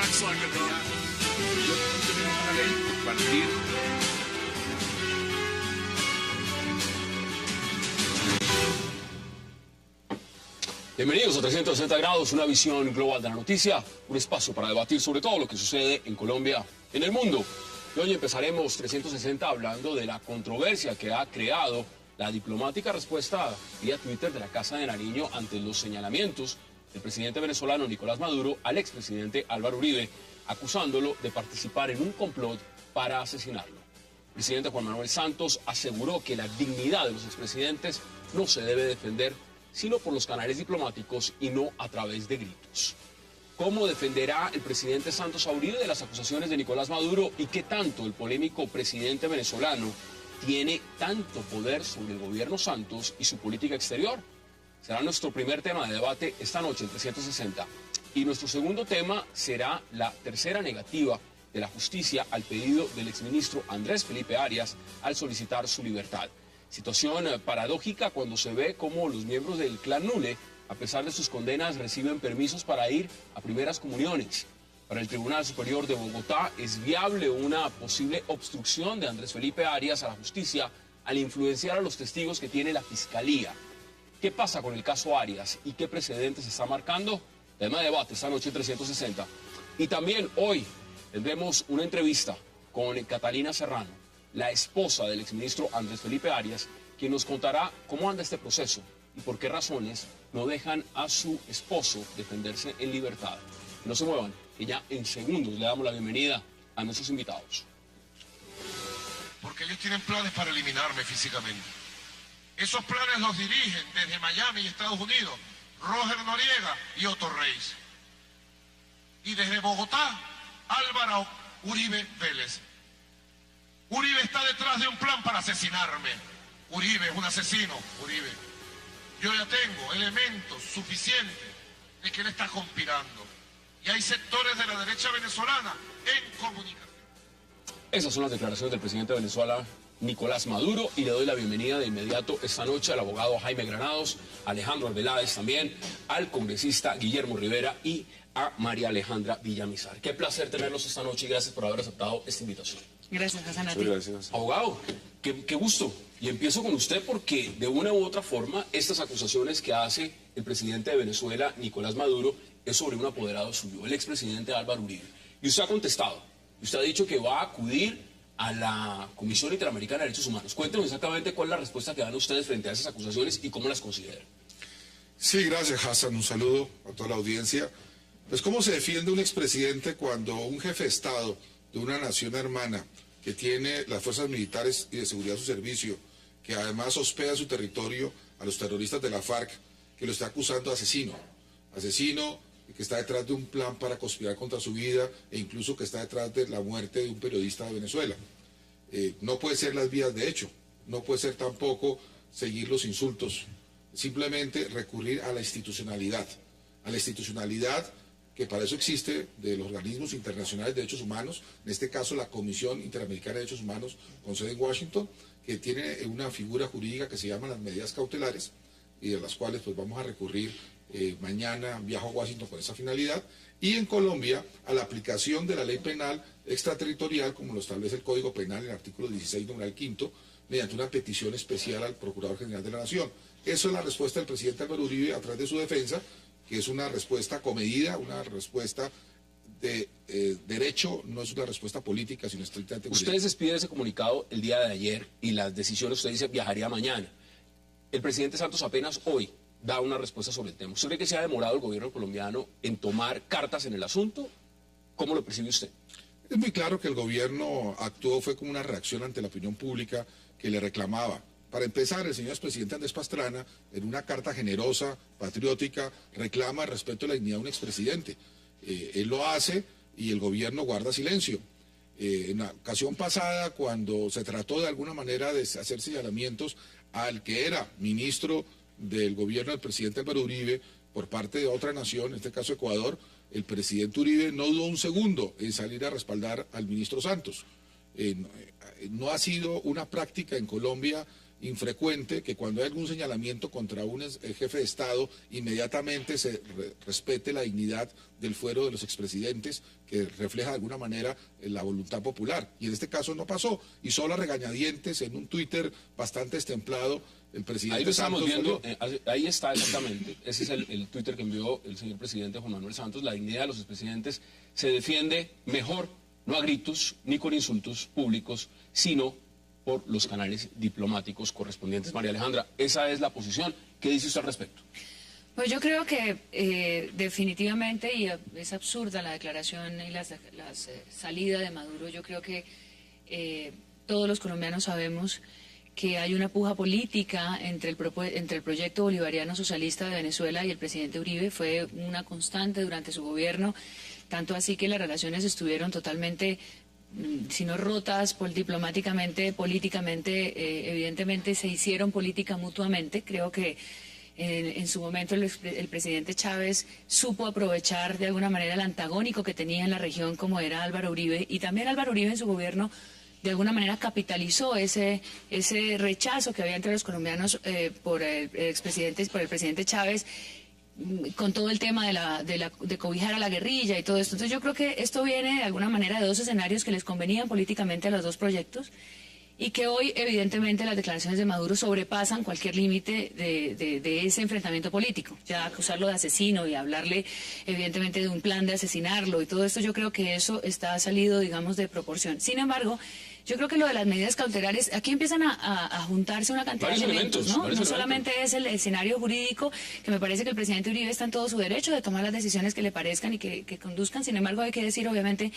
una ley a partir. Bienvenidos a 360 grados, una visión global de la noticia, un espacio para debatir sobre todo lo que sucede en Colombia, en el mundo. Y hoy empezaremos 360 hablando de la controversia que ha creado la diplomática respuesta vía Twitter de la Casa de Nariño ante los señalamientos del presidente venezolano Nicolás Maduro al expresidente Álvaro Uribe, acusándolo de participar en un complot para asesinarlo. El presidente Juan Manuel Santos aseguró que la dignidad de los expresidentes no se debe defender sino por los canales diplomáticos y no a través de gritos. ¿Cómo defenderá el presidente Santos a Uribe de las acusaciones de Nicolás Maduro y qué tanto el polémico presidente venezolano tiene tanto poder sobre el gobierno Santos y su política exterior? Será nuestro primer tema de debate esta noche en 360. Y nuestro segundo tema será la tercera negativa de la justicia al pedido del exministro Andrés Felipe Arias al solicitar su libertad. Situación paradójica cuando se ve cómo los miembros del clan Nule, a pesar de sus condenas, reciben permisos para ir a primeras comuniones. Para el Tribunal Superior de Bogotá es viable una posible obstrucción de Andrés Felipe Arias a la justicia al influenciar a los testigos que tiene la Fiscalía. ¿Qué pasa con el caso Arias y qué precedentes se está marcando? Tema de debate esta noche en 360. Y también hoy tendremos una entrevista con Catalina Serrano, la esposa del exministro Andrés Felipe Arias, quien nos contará cómo anda este proceso y por qué razones no dejan a su esposo defenderse en libertad. No se muevan, que ya en segundos le damos la bienvenida a nuestros invitados. Porque ellos tienen planes para eliminarme físicamente. Esos planes los dirigen desde Miami y Estados Unidos Roger Noriega y Otto Reis. Y desde Bogotá, Álvaro Uribe Vélez. Uribe está detrás de un plan para asesinarme. Uribe es un asesino, Uribe. Yo ya tengo elementos suficientes de que él está conspirando. Y hay sectores de la derecha venezolana en comunicación. Esas son las declaraciones del presidente de Venezuela, Nicolás Maduro, y le doy la bienvenida de inmediato esta noche al abogado Jaime Granados, a Alejandro Arbeláez también, al congresista Guillermo Rivera y a María Alejandra Villamizar. Qué placer tenerlos esta noche y gracias por haber aceptado esta invitación. Gracias, Hassan, a ti. Gracias. Abogado, qué gusto. Y empiezo con usted porque de una u otra forma estas acusaciones que hace el presidente de Venezuela, Nicolás Maduro, es sobre un apoderado suyo, el expresidente Álvaro Uribe. Y usted ha contestado, usted ha dicho que va a acudir a la Comisión Interamericana de Derechos Humanos. Cuéntenos exactamente cuál es la respuesta que dan ustedes frente a esas acusaciones y cómo las consideran. Sí, gracias, Hassan. Un saludo a toda la audiencia. Pues, ¿cómo se defiende un expresidente cuando un jefe de Estado de una nación hermana que tiene las fuerzas militares y de seguridad a su servicio, que además hospeda en su territorio a los terroristas de la FARC, que lo está acusando de asesino? Asesino que está detrás de un plan para conspirar contra su vida e incluso que está detrás de la muerte de un periodista de Venezuela. No puede ser las vías de hecho, no puede ser tampoco seguir los insultos, simplemente recurrir a la institucionalidad que para eso existe, de los organismos internacionales de derechos humanos, en este caso la Comisión Interamericana de Derechos Humanos con sede en Washington, que tiene una figura jurídica que se llama las medidas cautelares y de las cuales pues vamos a recurrir. Mañana viajo a Washington con esa finalidad, y en Colombia a la aplicación de la ley penal extraterritorial como lo establece el Código Penal en el artículo 16, numeral quinto, mediante una petición especial al Procurador General de la Nación. Eso es la respuesta del presidente Álvaro Uribe a través de su defensa, que es una respuesta comedida, una respuesta de derecho, no es una respuesta política, sino estrictamente jurídica. Ustedes despiden ese comunicado el día de ayer y las decisiones, usted dice, viajaría mañana. El presidente Santos apenas hoy da una respuesta sobre el tema. ¿Usted cree que se ha demorado el gobierno colombiano en tomar cartas en el asunto? ¿Cómo lo percibe usted? Es muy claro que el gobierno actuó, fue como una reacción ante la opinión pública que le reclamaba. Para empezar, el señor expresidente Andrés Pastrana, en una carta generosa, patriótica, reclama el respeto a la dignidad de un expresidente. Él lo hace y el gobierno guarda silencio. En la ocasión pasada, cuando se trató de alguna manera de hacer señalamientos al que era ministro del gobierno del presidente Álvaro Uribe por parte de otra nación, en este caso Ecuador, el presidente Uribe no dudó un segundo en salir a respaldar al ministro Santos. No ha sido una práctica en Colombia infrecuente que cuando hay algún señalamiento contra un jefe de Estado, inmediatamente se respete la dignidad del fuero de los expresidentes, que refleja de alguna manera la voluntad popular. Y en este caso no pasó, y solo a regañadientes en un Twitter bastante destemplado, el presidente Ahí lo estamos Santos viendo, ahí está exactamente. Ese es el Twitter que envió el señor presidente Juan Manuel Santos. La dignidad de los expresidentes se defiende mejor, no a gritos ni con insultos públicos, sino por los canales diplomáticos correspondientes. María Alejandra, esa es la posición. ¿Qué dice usted al respecto? Pues yo creo que definitivamente, y es absurda la declaración y la salida de Maduro. Yo creo que todos los colombianos sabemos que hay una puja política entre el proyecto bolivariano socialista de Venezuela y el presidente Uribe. Fue una constante durante su gobierno, tanto así que las relaciones estuvieron totalmente, si no rotas diplomáticamente, políticamente, evidentemente se hicieron política mutuamente. Creo que en su momento el presidente Chávez supo aprovechar de alguna manera el antagónico que tenía en la región, como era Álvaro Uribe, y también Álvaro Uribe en su gobierno de alguna manera capitalizó ese rechazo que había entre los colombianos por el presidente Chávez, con todo el tema de cobijar a la guerrilla y todo esto. Entonces yo creo que esto viene de alguna manera de dos escenarios que les convenían políticamente a los dos proyectos, y que hoy evidentemente las declaraciones de Maduro sobrepasan cualquier límite de ese enfrentamiento político. Ya acusarlo de asesino y hablarle evidentemente de un plan de asesinarlo y todo esto, yo creo que eso está salido, digamos, de proporción. Sin embargo, yo creo que lo de las medidas cautelares, aquí empiezan a juntarse una cantidad de elementos, ¿no? No solamente es el escenario jurídico, que me parece que el presidente Uribe está en todo su derecho de tomar las decisiones que le parezcan y que conduzcan. Sin embargo, hay que decir, obviamente,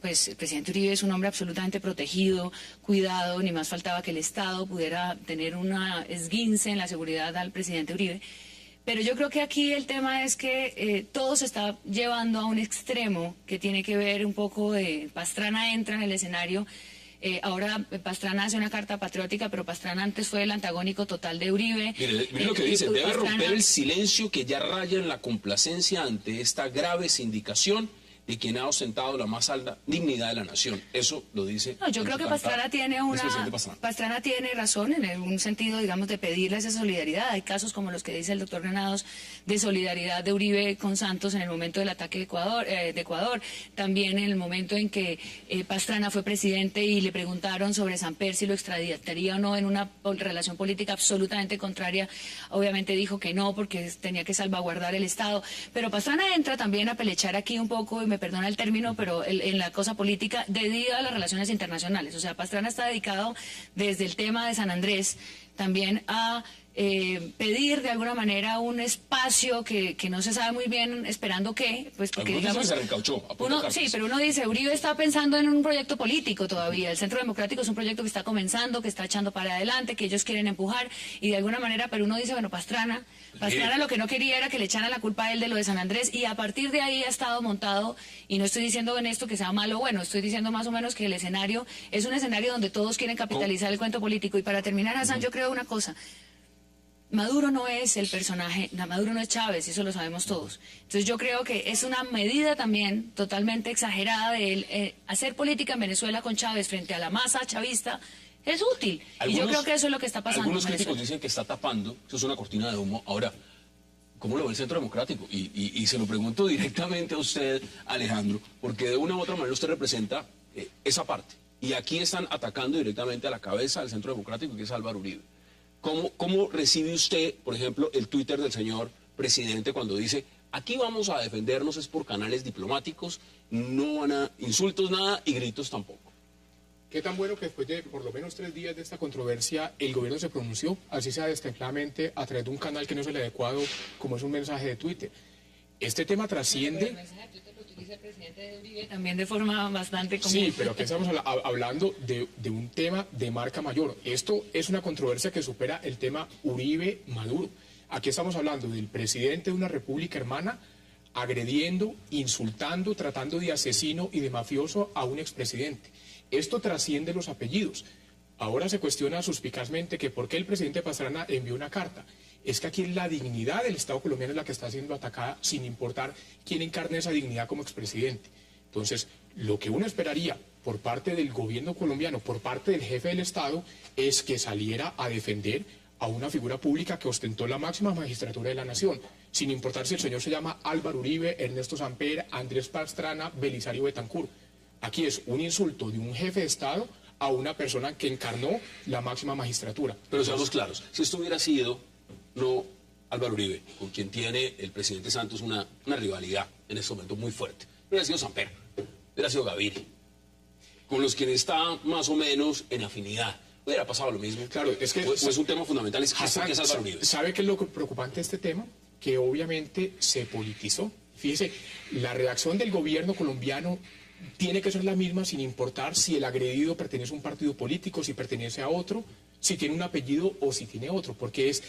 pues el presidente Uribe es un hombre absolutamente protegido, cuidado, ni más faltaba que el Estado pudiera tener una esguince en la seguridad al presidente Uribe. Pero yo creo que aquí el tema es que todo se está llevando a un extremo que tiene que ver un poco de Pastrana entra en el escenario. Ahora Pastrana hace una carta patriótica, pero Pastrana antes fue el antagónico total de Uribe. Mire lo que dice, debe romper el silencio que ya raya en la complacencia ante esta grave sindicación de quien ha ostentado la más alta dignidad de la nación. Eso lo dice. No, yo creo que Pastrana tiene Pastrana tiene razón en un sentido, digamos, de pedirle esa solidaridad. Hay casos como los que dice el doctor Granados de solidaridad de Uribe con Santos en el momento del ataque de Ecuador. También en el momento en que Pastrana fue presidente y le preguntaron sobre Samper si lo extraditaría o no en una relación política absolutamente contraria. Obviamente dijo que no, porque tenía que salvaguardar el Estado. Pero Pastrana entra también a pelechar aquí un poco, y me perdona el término, pero en la cosa política debido a las relaciones internacionales. O sea, Pastrana está dedicado desde el tema de San Andrés también a pedir de alguna manera un espacio que no se sabe muy bien esperando qué, pues porque digamos se reencauchó, sí, pero uno dice, Uribe está pensando en un proyecto político todavía, el Centro Democrático es un proyecto que está comenzando, que está echando para adelante, que ellos quieren empujar, y de alguna manera, pero uno dice, bueno, Pastrana lo que no quería era que le echaran la culpa a él de lo de San Andrés, y a partir de ahí ha estado montado, y no estoy diciendo en esto que sea malo o bueno, estoy diciendo más o menos que el escenario es un escenario donde todos quieren capitalizar el cuento político. Y para terminar, Hassan, yo creo una cosa: Maduro no es el personaje, Maduro no es Chávez, eso lo sabemos todos. Entonces yo creo que es una medida también totalmente exagerada de él, hacer política en Venezuela con Chávez frente a la masa chavista es útil. Y yo creo que eso es lo que está pasando. Algunos críticos dicen que está tapando, eso es una cortina de humo. Ahora, ¿cómo lo ve el Centro Democrático? Y se lo pregunto directamente a usted, Alejandro, porque de una u otra manera usted representa esa parte. Y aquí están atacando directamente a la cabeza del Centro Democrático, que es Álvaro Uribe. ¿Cómo recibe usted, por ejemplo, el Twitter del señor presidente cuando dice, aquí vamos a defendernos es por canales diplomáticos, no van a insultos nada y gritos tampoco? ¿Qué tan bueno que después de por lo menos 3 días de esta controversia el gobierno se pronunció, así sea destempladamente, a través de un canal que no es el adecuado, como es un mensaje de Twitter? Este tema trasciende... El mensaje de Twitter lo utiliza el presidente de Uribe también de forma bastante común. Sí, pero aquí estamos hablando de un tema de marca mayor. Esto es una controversia que supera el tema Uribe-Maduro. Aquí estamos hablando del presidente de una república hermana agrediendo, insultando, tratando de asesino y de mafioso a un expresidente. Esto trasciende los apellidos. Ahora se cuestiona suspicazmente que por qué el presidente Pastrana envió una carta. Es que aquí la dignidad del Estado colombiano es la que está siendo atacada sin importar quién encarne esa dignidad como expresidente. Entonces, lo que uno esperaría por parte del gobierno colombiano, por parte del jefe del Estado, es que saliera a defender a una figura pública que ostentó la máxima magistratura de la nación, sin importar si el señor se llama Álvaro Uribe, Ernesto Samper, Andrés Pastrana, Belisario Betancur. Aquí es un insulto de un jefe de Estado a una persona que encarnó la máxima magistratura. Pero seamos claros, si esto hubiera sido no Álvaro Uribe, con quien tiene el presidente Santos una rivalidad en este momento muy fuerte, hubiera sido Samper, hubiera sido Gaviria, con los quienes está más o menos en afinidad. Hubiera pasado lo mismo. Claro, es que es un tema fundamental, es Hassan, que es Álvaro Uribe. ¿Sabe qué es lo preocupante de este tema? Que obviamente se politizó. Fíjese, la reacción del gobierno colombiano tiene que ser la misma sin importar si el agredido pertenece a un partido político, si pertenece a otro, si tiene un apellido o si tiene otro, porque es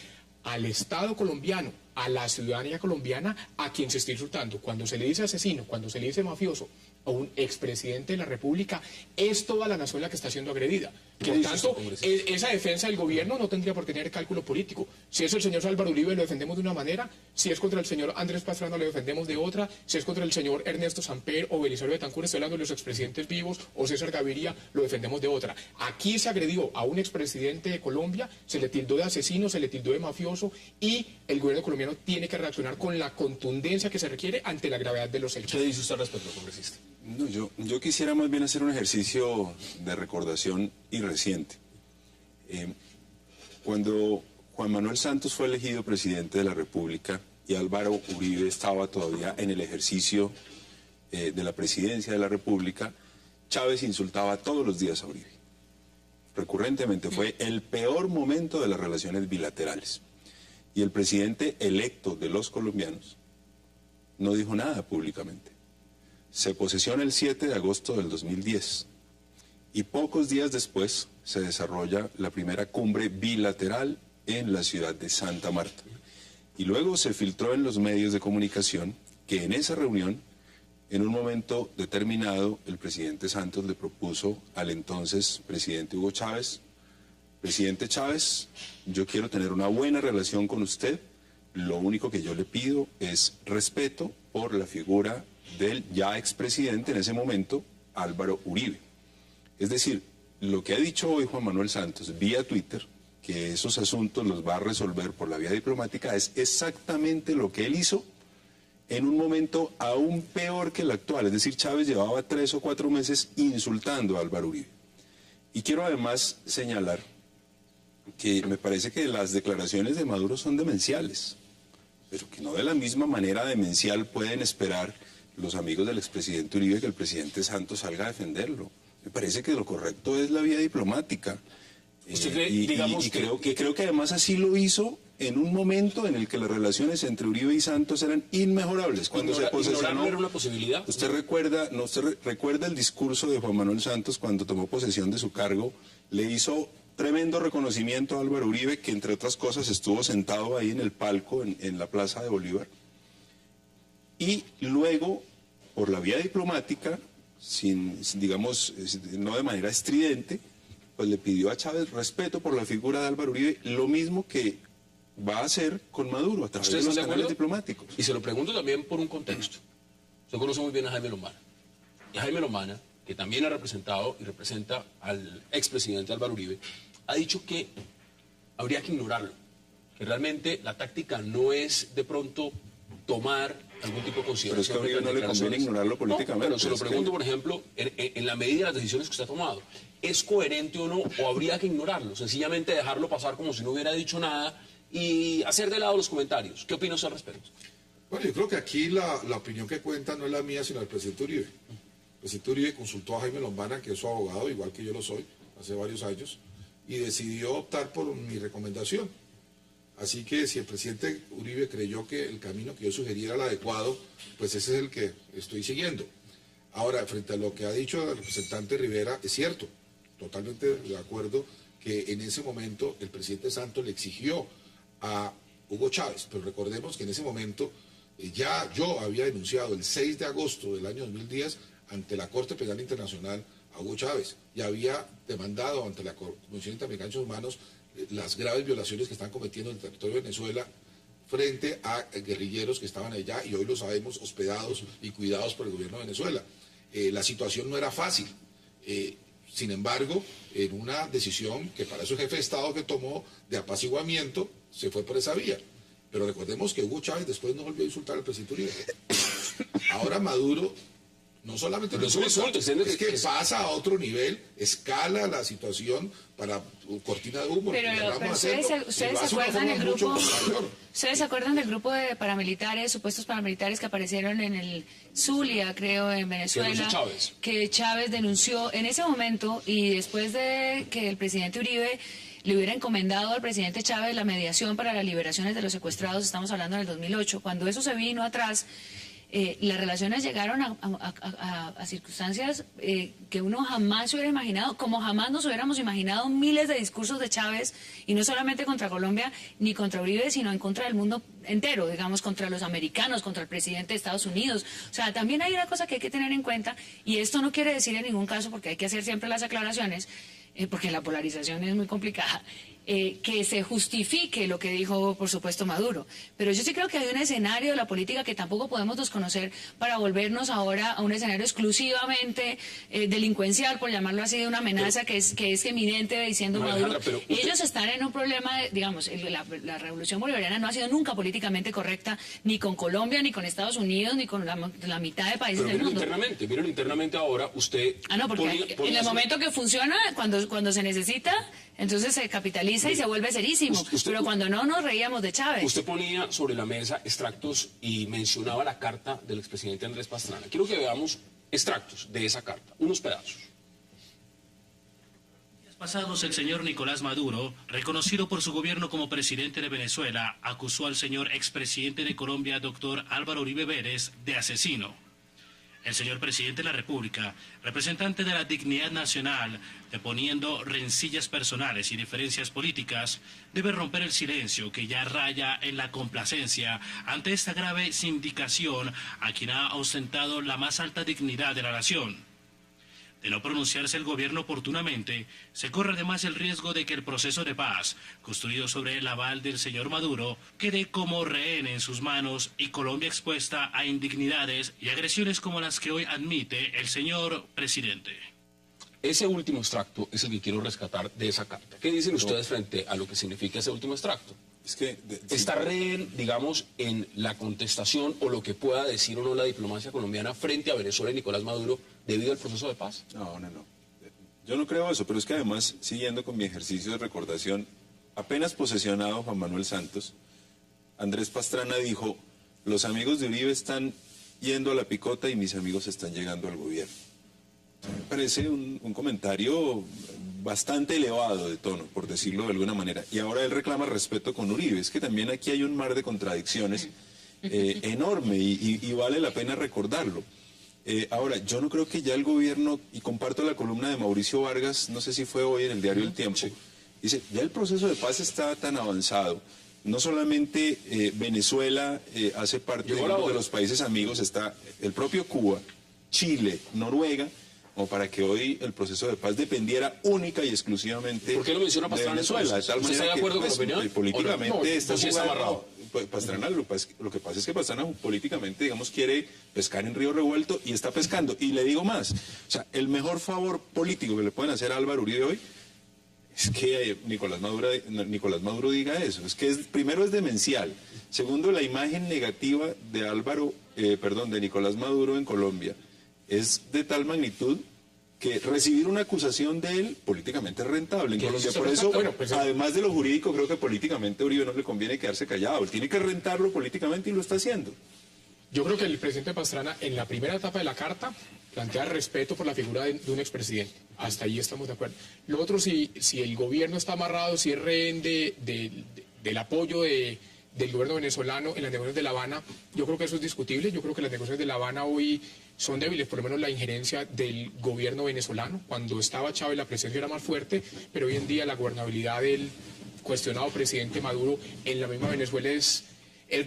al Estado colombiano, a la ciudadanía colombiana, a quien se está insultando. Cuando se le dice asesino, cuando se le dice mafioso a un expresidente de la República, es toda la nación la que está siendo agredida. Por tanto, esa defensa del gobierno no tendría por qué tener cálculo político. Si es el señor Álvaro Uribe, lo defendemos de una manera; si es contra el señor Andrés Pastrana, lo defendemos de otra; si es contra el señor Ernesto Samper o Belisario Betancur, estoy hablando de los expresidentes vivos, o César Gaviria, lo defendemos de otra. Aquí se agredió a un expresidente de Colombia, se le tildó de asesino, se le tildó de mafioso, y el gobierno colombiano tiene que reaccionar con la contundencia que se requiere ante la gravedad de los hechos. ¿Qué dice usted al respecto, congresista? No, yo quisiera más bien hacer un ejercicio de recordación y reciente. Cuando Juan Manuel Santos fue elegido presidente de la República y Álvaro Uribe estaba todavía en el ejercicio de la presidencia de la República, Chávez insultaba todos los días a Uribe. Recurrentemente fue el peor momento de las relaciones bilaterales. Y el presidente electo de los colombianos no dijo nada públicamente. Se posesiona el 7 de agosto del 2010 y pocos días después se desarrolla la primera cumbre bilateral en la ciudad de Santa Marta. Y luego se filtró en los medios de comunicación que en esa reunión, en un momento determinado, el presidente Santos le propuso al entonces presidente Hugo Chávez: presidente Chávez, yo quiero tener una buena relación con usted, lo único que yo le pido es respeto por la figura del ya expresidente en ese momento, Álvaro Uribe. Es decir, lo que ha dicho hoy Juan Manuel Santos vía Twitter, que esos asuntos los va a resolver por la vía diplomática, es exactamente lo que él hizo en un momento aún peor que el actual. Es decir, Chávez llevaba 3 o 4 meses insultando a Álvaro Uribe. Y quiero además señalar que me parece que las declaraciones de Maduro son demenciales, pero que no de la misma manera demencial pueden esperar los amigos del expresidente Uribe que el presidente Santos salga a defenderlo. Me parece que lo correcto es la vía diplomática. Creo que además así lo hizo en un momento en el que las relaciones entre Uribe y Santos eran inmejorables. Cuando se posesionó, era una posibilidad. Usted recuerda el discurso de Juan Manuel Santos cuando tomó posesión de su cargo. Le hizo tremendo reconocimiento a Álvaro Uribe, que entre otras cosas estuvo sentado ahí en el palco en la Plaza de Bolívar. Y luego, por la vía diplomática, digamos, no de manera estridente, pues le pidió a Chávez respeto por la figura de Álvaro Uribe, lo mismo que va a hacer con Maduro a través de los canales diplomáticos. Y se lo pregunto también por un contexto. Usted conoce muy bien a Jaime Lombana. Y Jaime Lombana, que también ha representado y representa al expresidente Álvaro Uribe, ha dicho que habría que ignorarlo, que realmente la táctica no es de pronto tomar algún tipo de consideración. Pero es que a Uribe no le conviene ignorarlo políticamente. No, pero se lo pregunto, por ejemplo, en la medida de las decisiones que usted ha tomado, ¿es coherente o no? ¿O habría que ignorarlo? Sencillamente dejarlo pasar como si no hubiera dicho nada y hacer de lado los comentarios. ¿Qué opina usted al respecto? Bueno, yo creo que aquí la opinión que cuenta no es la mía, sino del presidente Uribe. El presidente Uribe consultó a Jaime Lombana, que es su abogado, igual que yo lo soy, hace varios años, y decidió optar por mi recomendación. Así que si el presidente Uribe creyó que el camino que yo sugería era el adecuado, pues ese es el que estoy siguiendo. Ahora, frente a lo que ha dicho el representante Rivera, es cierto, totalmente de acuerdo que en ese momento el presidente Santos le exigió a Hugo Chávez, pero recordemos que en ese momento ya yo había denunciado el 6 de agosto del año 2010 ante la Corte Penal Internacional a Hugo Chávez y había demandado ante la Comisión Interamericana de Derechos Humanos las graves violaciones que están cometiendo en el territorio de Venezuela frente a guerrilleros que estaban allá y hoy lo sabemos, hospedados y cuidados por el gobierno de Venezuela. La situación no era fácil. Sin embargo, en una decisión que para eso el jefe de Estado que tomó de apaciguamiento, se fue por esa vía. Pero recordemos que Hugo Chávez después no volvió a insultar al presidente Uribe. Ahora Maduro no solamente Pero lo es un insulta, insulto, es que pasa a otro nivel, escala la situación para cortina de humo. Pero ustedes se acuerdan del grupo, ¿ustedes se acuerdan del grupo de paramilitares, supuestos paramilitares que aparecieron en el Zulia, creo, en Venezuela? Que Chávez denunció en ese momento, y después de que el presidente Uribe le hubiera encomendado al presidente Chávez la mediación para las liberaciones de los secuestrados, estamos hablando del 2008, cuando eso se vino atrás, las relaciones llegaron a circunstancias que uno jamás se hubiera imaginado, como jamás nos hubiéramos imaginado miles de discursos de Chávez, y no solamente contra Colombia ni contra Uribe, sino en contra del mundo entero, digamos, contra los americanos, contra el presidente de Estados Unidos. O sea, también hay una cosa que hay que tener en cuenta, y esto no quiere decir en ningún caso, porque hay que hacer siempre las aclaraciones, porque la polarización es muy complicada, que se justifique lo que dijo, por supuesto, Maduro. Pero yo sí creo que hay un escenario de la política que tampoco podemos desconocer para volvernos ahora a un escenario exclusivamente delincuencial, por llamarlo así, de una amenaza que es eminente, diciendo Maduro. Ellos están en un problema, digamos, la revolución bolivariana no ha sido nunca políticamente correcta, ni con Colombia, ni con Estados Unidos, ni con la mitad de países del mundo. Mírenlo internamente ahora, usted... no, porque en el momento que funciona, cuando se necesita, entonces se capitaliza y se vuelve serísimo. Pero cuando no, nos reíamos de Chávez. Usted ponía sobre la mesa extractos y mencionaba la carta del expresidente Andrés Pastrana. Quiero que veamos extractos de esa carta, unos pedazos. Días pasados, el señor Nicolás Maduro, reconocido por su gobierno como presidente de Venezuela, acusó al señor expresidente de Colombia, doctor Álvaro Uribe Vélez, de asesino. El señor presidente de la República, representante de la dignidad nacional, deponiendo rencillas personales y diferencias políticas, debe romper el silencio que ya raya en la complacencia ante esta grave sindicación a quien ha ostentado la más alta dignidad de la nación. De no pronunciarse el gobierno oportunamente, se corre además el riesgo de que el proceso de paz, construido sobre el aval del señor Maduro, quede como rehén en sus manos y Colombia expuesta a indignidades y agresiones como las que hoy admite el señor presidente. Ese último extracto es el que quiero rescatar de esa carta. ¿Qué dicen ustedes frente a lo que significa ese último extracto? Es que ¿Está rehén, digamos, en la contestación o lo que pueda decir o no la diplomacia colombiana frente a Venezuela y Nicolás Maduro debido al proceso de paz? No. Yo no creo eso, pero es que además, siguiendo con mi ejercicio de recordación, apenas posesionado Juan Manuel Santos, Andrés Pastrana dijo, los amigos de Uribe están yendo a la picota y mis amigos están llegando al gobierno. Me parece un comentario bastante elevado de tono, por decirlo de alguna manera. Y ahora él reclama respeto con Uribe. Es que también aquí hay un mar de contradicciones enorme y vale la pena recordarlo. Ahora, yo no creo que ya el gobierno, y comparto la columna de Mauricio Vargas, no sé si fue hoy en el diario El Tiempo, dice, ya el proceso de paz está tan avanzado. No solamente Venezuela hace parte de los países amigos, está el propio Cuba, Chile, Noruega, como para que hoy el proceso de paz dependiera única y exclusivamente ¿por qué lo menciona Pastrana de Venezuela? De tal ¿Usted manera está de acuerdo que, con la opinión? políticamente está amarrado. Pastrana, lo que pasa es que Pastrana políticamente, digamos, quiere pescar en río revuelto y está pescando. Y le digo más, o sea, el mejor favor político que le pueden hacer a Álvaro Uribe hoy es que Nicolás Maduro diga eso. Es que primero es demencial. Segundo, la imagen negativa de de Nicolás Maduro en Colombia es de tal magnitud que recibir una acusación de él políticamente es rentable en Colombia. Por eso, además de lo jurídico, creo que políticamente a Uribe no le conviene quedarse callado. Él tiene que rentarlo políticamente y lo está haciendo. Yo creo que el presidente Pastrana, en la primera etapa de la carta, plantea respeto por la figura de un expresidente. Hasta ahí estamos de acuerdo. Lo otro, si el gobierno está amarrado, si es rehén del apoyo del gobierno venezolano en las negociaciones de La Habana, yo creo que eso es discutible. Yo creo que las negociaciones de La Habana hoy son débiles, por lo menos la injerencia del gobierno venezolano. Cuando estaba Chávez la presencia era más fuerte, pero hoy en día la gobernabilidad del cuestionado presidente Maduro en la misma Venezuela es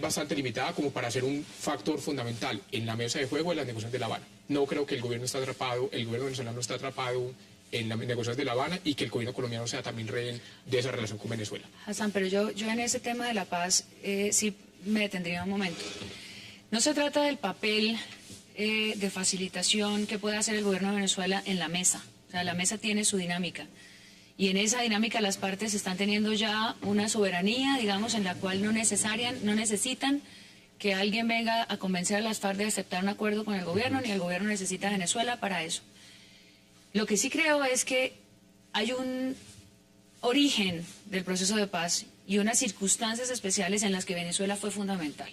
bastante limitada como para ser un factor fundamental en la mesa de juego de las negociaciones de La Habana. No creo que el gobierno venezolano está atrapado en las negociaciones de La Habana y que el gobierno colombiano sea también rehén de esa relación con Venezuela. Hassan, pero yo en ese tema de la paz sí me detendría un momento. No se trata del papel de facilitación que puede hacer el gobierno de Venezuela en la mesa. O sea, la mesa tiene su dinámica. Y en esa dinámica las partes están teniendo ya una soberanía, digamos, en la cual no necesitan que alguien venga a convencer a las FARC de aceptar un acuerdo con el gobierno, ni el gobierno necesita a Venezuela para eso. Lo que sí creo es que hay un origen del proceso de paz y unas circunstancias especiales en las que Venezuela fue fundamental.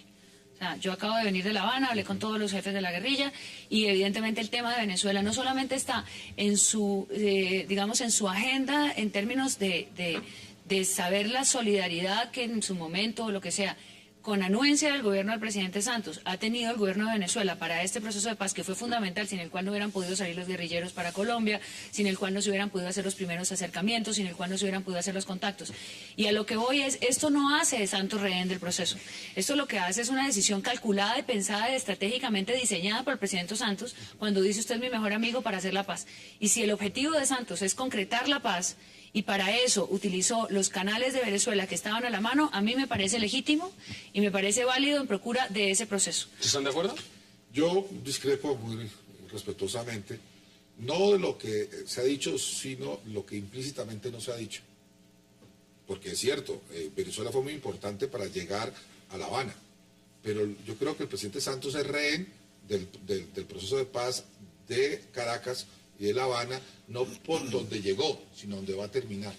O sea, yo acabo de venir de La Habana, hablé con todos los jefes de la guerrilla y evidentemente el tema de Venezuela no solamente está en su, digamos, en su agenda en términos de saber la solidaridad que en su momento o lo que sea, con anuencia del gobierno del presidente Santos, ha tenido el gobierno de Venezuela para este proceso de paz que fue fundamental, sin el cual no hubieran podido salir los guerrilleros para Colombia, sin el cual no se hubieran podido hacer los primeros acercamientos, sin el cual no se hubieran podido hacer los contactos. Y a lo que voy es, esto no hace de Santos rehén del proceso. Esto lo que hace es una decisión calculada y pensada y estratégicamente diseñada por el presidente Santos cuando dice usted es mi mejor amigo para hacer la paz. Y si el objetivo de Santos es concretar la paz, y para eso utilizó los canales de Venezuela que estaban a la mano, a mí me parece legítimo y me parece válido en procura de ese proceso. ¿Están de acuerdo? Yo discrepo muy respetuosamente, no de lo que se ha dicho, sino lo que implícitamente no se ha dicho. Porque es cierto, Venezuela fue muy importante para llegar a La Habana, pero yo creo que el presidente Santos es rehén del proceso de paz de Caracas y de La Habana, no por donde llegó, sino donde va a terminar.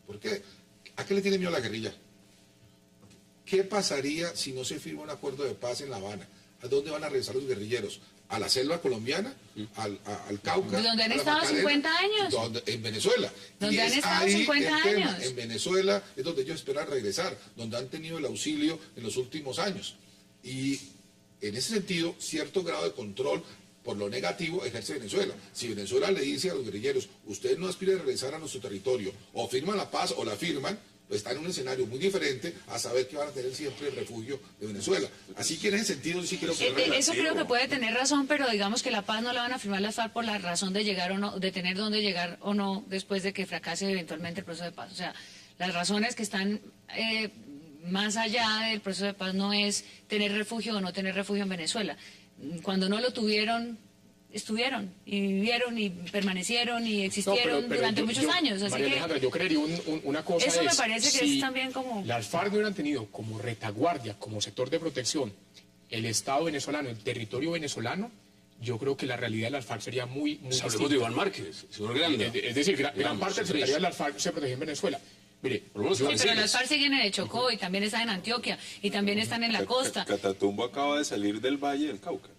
¿Por qué? ¿A qué le tiene miedo la guerrilla? ¿Qué pasaría si no se firma un acuerdo de paz en La Habana? ¿A dónde van a regresar los guerrilleros? ¿A la selva colombiana? ¿Al Cauca? ¿Donde han a la estado Macarena? 50 años? En Venezuela. ¿Donde Y han es estado ahí 50 el tema. años? En Venezuela es donde ellos esperan regresar, donde han tenido el auxilio en los últimos años. Y en ese sentido, cierto grado de control por lo negativo ejerce Venezuela. Si Venezuela le dice a los guerrilleros, ustedes no aspiran a regresar a nuestro territorio, o firman la paz o la firman, pues está en un escenario muy diferente a saber que van a tener siempre el refugio de Venezuela. Así que en ese sentido sí creo que eso creo que puede tener razón, pero digamos que la paz no la van a firmar las FARC por la razón de llegar o no, de tener dónde llegar o no después de que fracase eventualmente el proceso de paz. O sea, las razones que están más allá del proceso de paz no es tener refugio o no tener refugio en Venezuela. Cuando no lo tuvieron, estuvieron y vivieron y permanecieron y existieron durante muchos años. Así María Alejandra, yo creería una cosa. Eso me parece que es también como... Las FARC hubieran tenido como retaguardia, como sector de protección, el Estado venezolano, el territorio venezolano, yo creo que la realidad de las FARC sería muy Hablemos de Iván Márquez, señor Grande. Es decir, gran parte del secretario de las FARC se protegía en Venezuela. Mire, sí, pero las FARC siguen en el Chocó y también están en Antioquia y también están en la costa. Catatumbo acaba de salir del Valle del Cauca.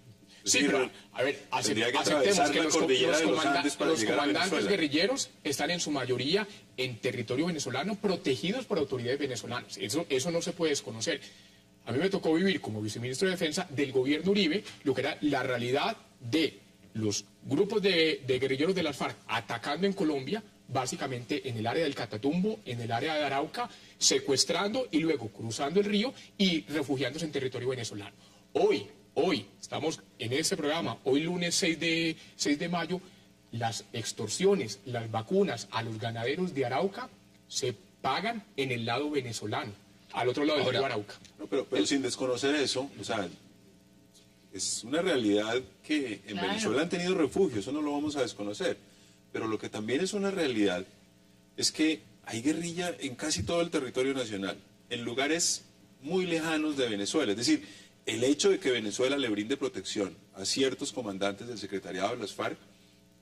Sí, pero, a ver, tendría que aceptemos atravesar que la los cordillera de los Andes para los llegar a comandantes Venezuela. guerrilleros están en su mayoría en territorio venezolano, protegidos por autoridades venezolanas. Eso no se puede desconocer. A mí me tocó vivir como viceministro de Defensa del gobierno Uribe, lo que era la realidad de los grupos de guerrilleros de las FARC atacando en Colombia, básicamente en el área del Catatumbo, en el área de Arauca, secuestrando y luego cruzando el río y refugiándose en territorio venezolano. Hoy, estamos en este programa, hoy lunes 6 de mayo, las extorsiones, las vacunas a los ganaderos de Arauca se pagan en el lado venezolano, al otro lado del río Arauca. No, pero sin desconocer eso, o sea, es una realidad que en Venezuela han tenido refugio, eso no lo vamos a desconocer. Pero lo que también es una realidad es que hay guerrilla en casi todo el territorio nacional, en lugares muy lejanos de Venezuela. Es decir, el hecho de que Venezuela le brinde protección a ciertos comandantes del secretariado de las FARC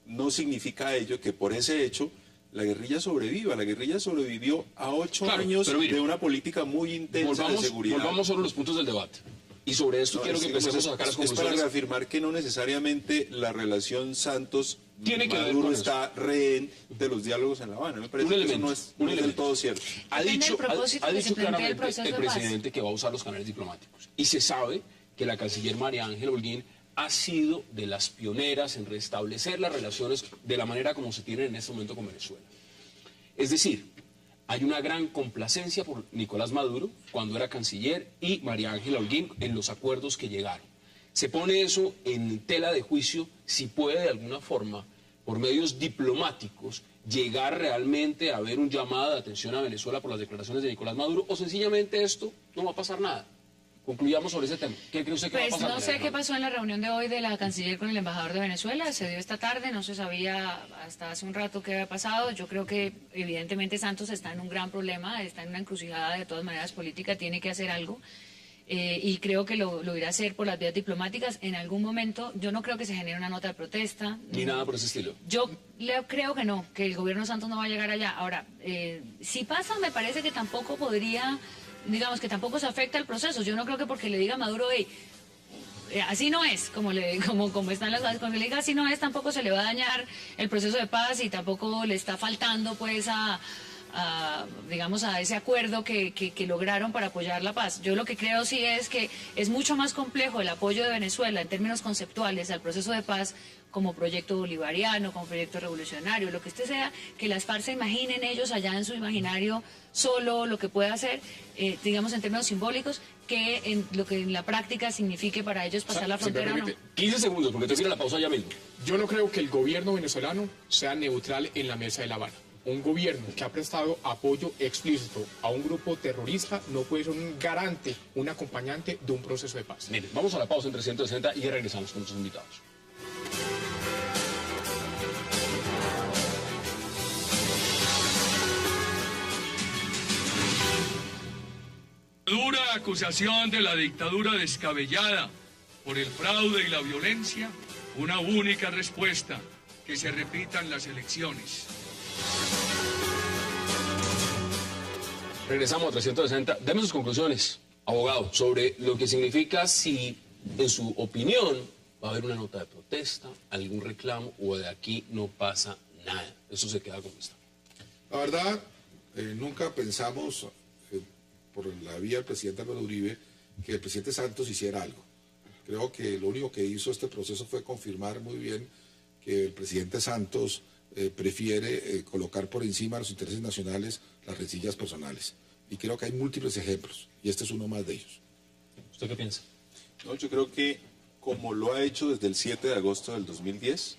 no significa ello que por ese hecho la guerrilla sobreviva. La guerrilla sobrevivió a 8 años de una política muy intensa de seguridad. Volvamos sobre los puntos del debate. Y sobre esto quiero que empecemos a sacar las conclusiones. Es para reafirmar que no necesariamente la relación Santos tiene que Maduro está rehén de los diálogos en La Habana. Me parece que eso no es del todo cierto. Ha dicho claramente el presidente que va a usar los canales diplomáticos. Y se sabe que la canciller María Ángela Holguín ha sido de las pioneras en restablecer las relaciones de la manera como se tienen en este momento con Venezuela. Es decir, hay una gran complacencia por Nicolás Maduro cuando era canciller y María Ángela Holguín en los acuerdos que llegaron. Se pone eso en tela de juicio si puede de alguna forma, por medios diplomáticos, llegar realmente a haber un llamado de atención a Venezuela por las declaraciones de Nicolás Maduro, o sencillamente esto no va a pasar nada. concluyamos sobre ese tema. ¿Qué cree usted que va a Pues pasar? no sé qué pasó en la reunión de hoy de la canciller con el embajador de Venezuela. Se dio esta tarde, no se sabía hasta hace un rato qué había pasado. Yo creo que evidentemente Santos está en un gran problema, está en una encrucijada de todas maneras política, tiene que hacer algo. Y creo que lo irá a hacer por las vías diplomáticas. En algún momento, yo no creo que se genere una nota de protesta. Ni nada por ese estilo. Yo creo que no, que el gobierno Santos no va a llegar allá. Ahora, si pasa, me parece que tampoco podría, digamos, que tampoco se afecta el proceso. Yo no creo que porque le diga a Maduro, hey, así no es, como están las cosas, cuando le diga así no es, tampoco se le va a dañar el proceso de paz y tampoco le está faltando, pues, digamos, a ese acuerdo que lograron para apoyar la paz. Yo lo que creo sí es que es mucho más complejo el apoyo de Venezuela en términos conceptuales al proceso de paz como proyecto bolivariano, como proyecto revolucionario, lo que usted sea, que las FARC se imaginen ellos allá en su imaginario solo lo que puede hacer, digamos, en términos simbólicos, que en lo que en la práctica signifique para ellos pasar la frontera o no. 15 segundos, porque te quiero la pausa ya mismo. Yo no creo que el gobierno venezolano sea neutral en la mesa de La Habana. Un gobierno que ha prestado apoyo explícito a un grupo terrorista no puede ser un garante, un acompañante de un proceso de paz. Miren, vamos a la pausa en 360 y ya regresamos con nuestros invitados. Dura acusación de la dictadura descabellada por el fraude y la violencia, una única respuesta, que se repitan las elecciones. Regresamos a 360. Deme sus conclusiones, abogado, sobre lo que significa si, en su opinión, va a haber una nota de protesta, algún reclamo o de aquí no pasa nada. Eso se queda como está. La verdad, nunca pensamos, por la vía del presidente Álvaro Uribe, que el presidente Santos hiciera algo. Creo que lo único que hizo este proceso fue confirmar muy bien que el presidente Santos prefiere colocar por encima de los intereses nacionales las rencillas personales. Y creo que hay múltiples ejemplos, y este es uno más de ellos. ¿Usted qué piensa? No, yo creo que, como lo ha hecho desde el 7 de agosto del 2010,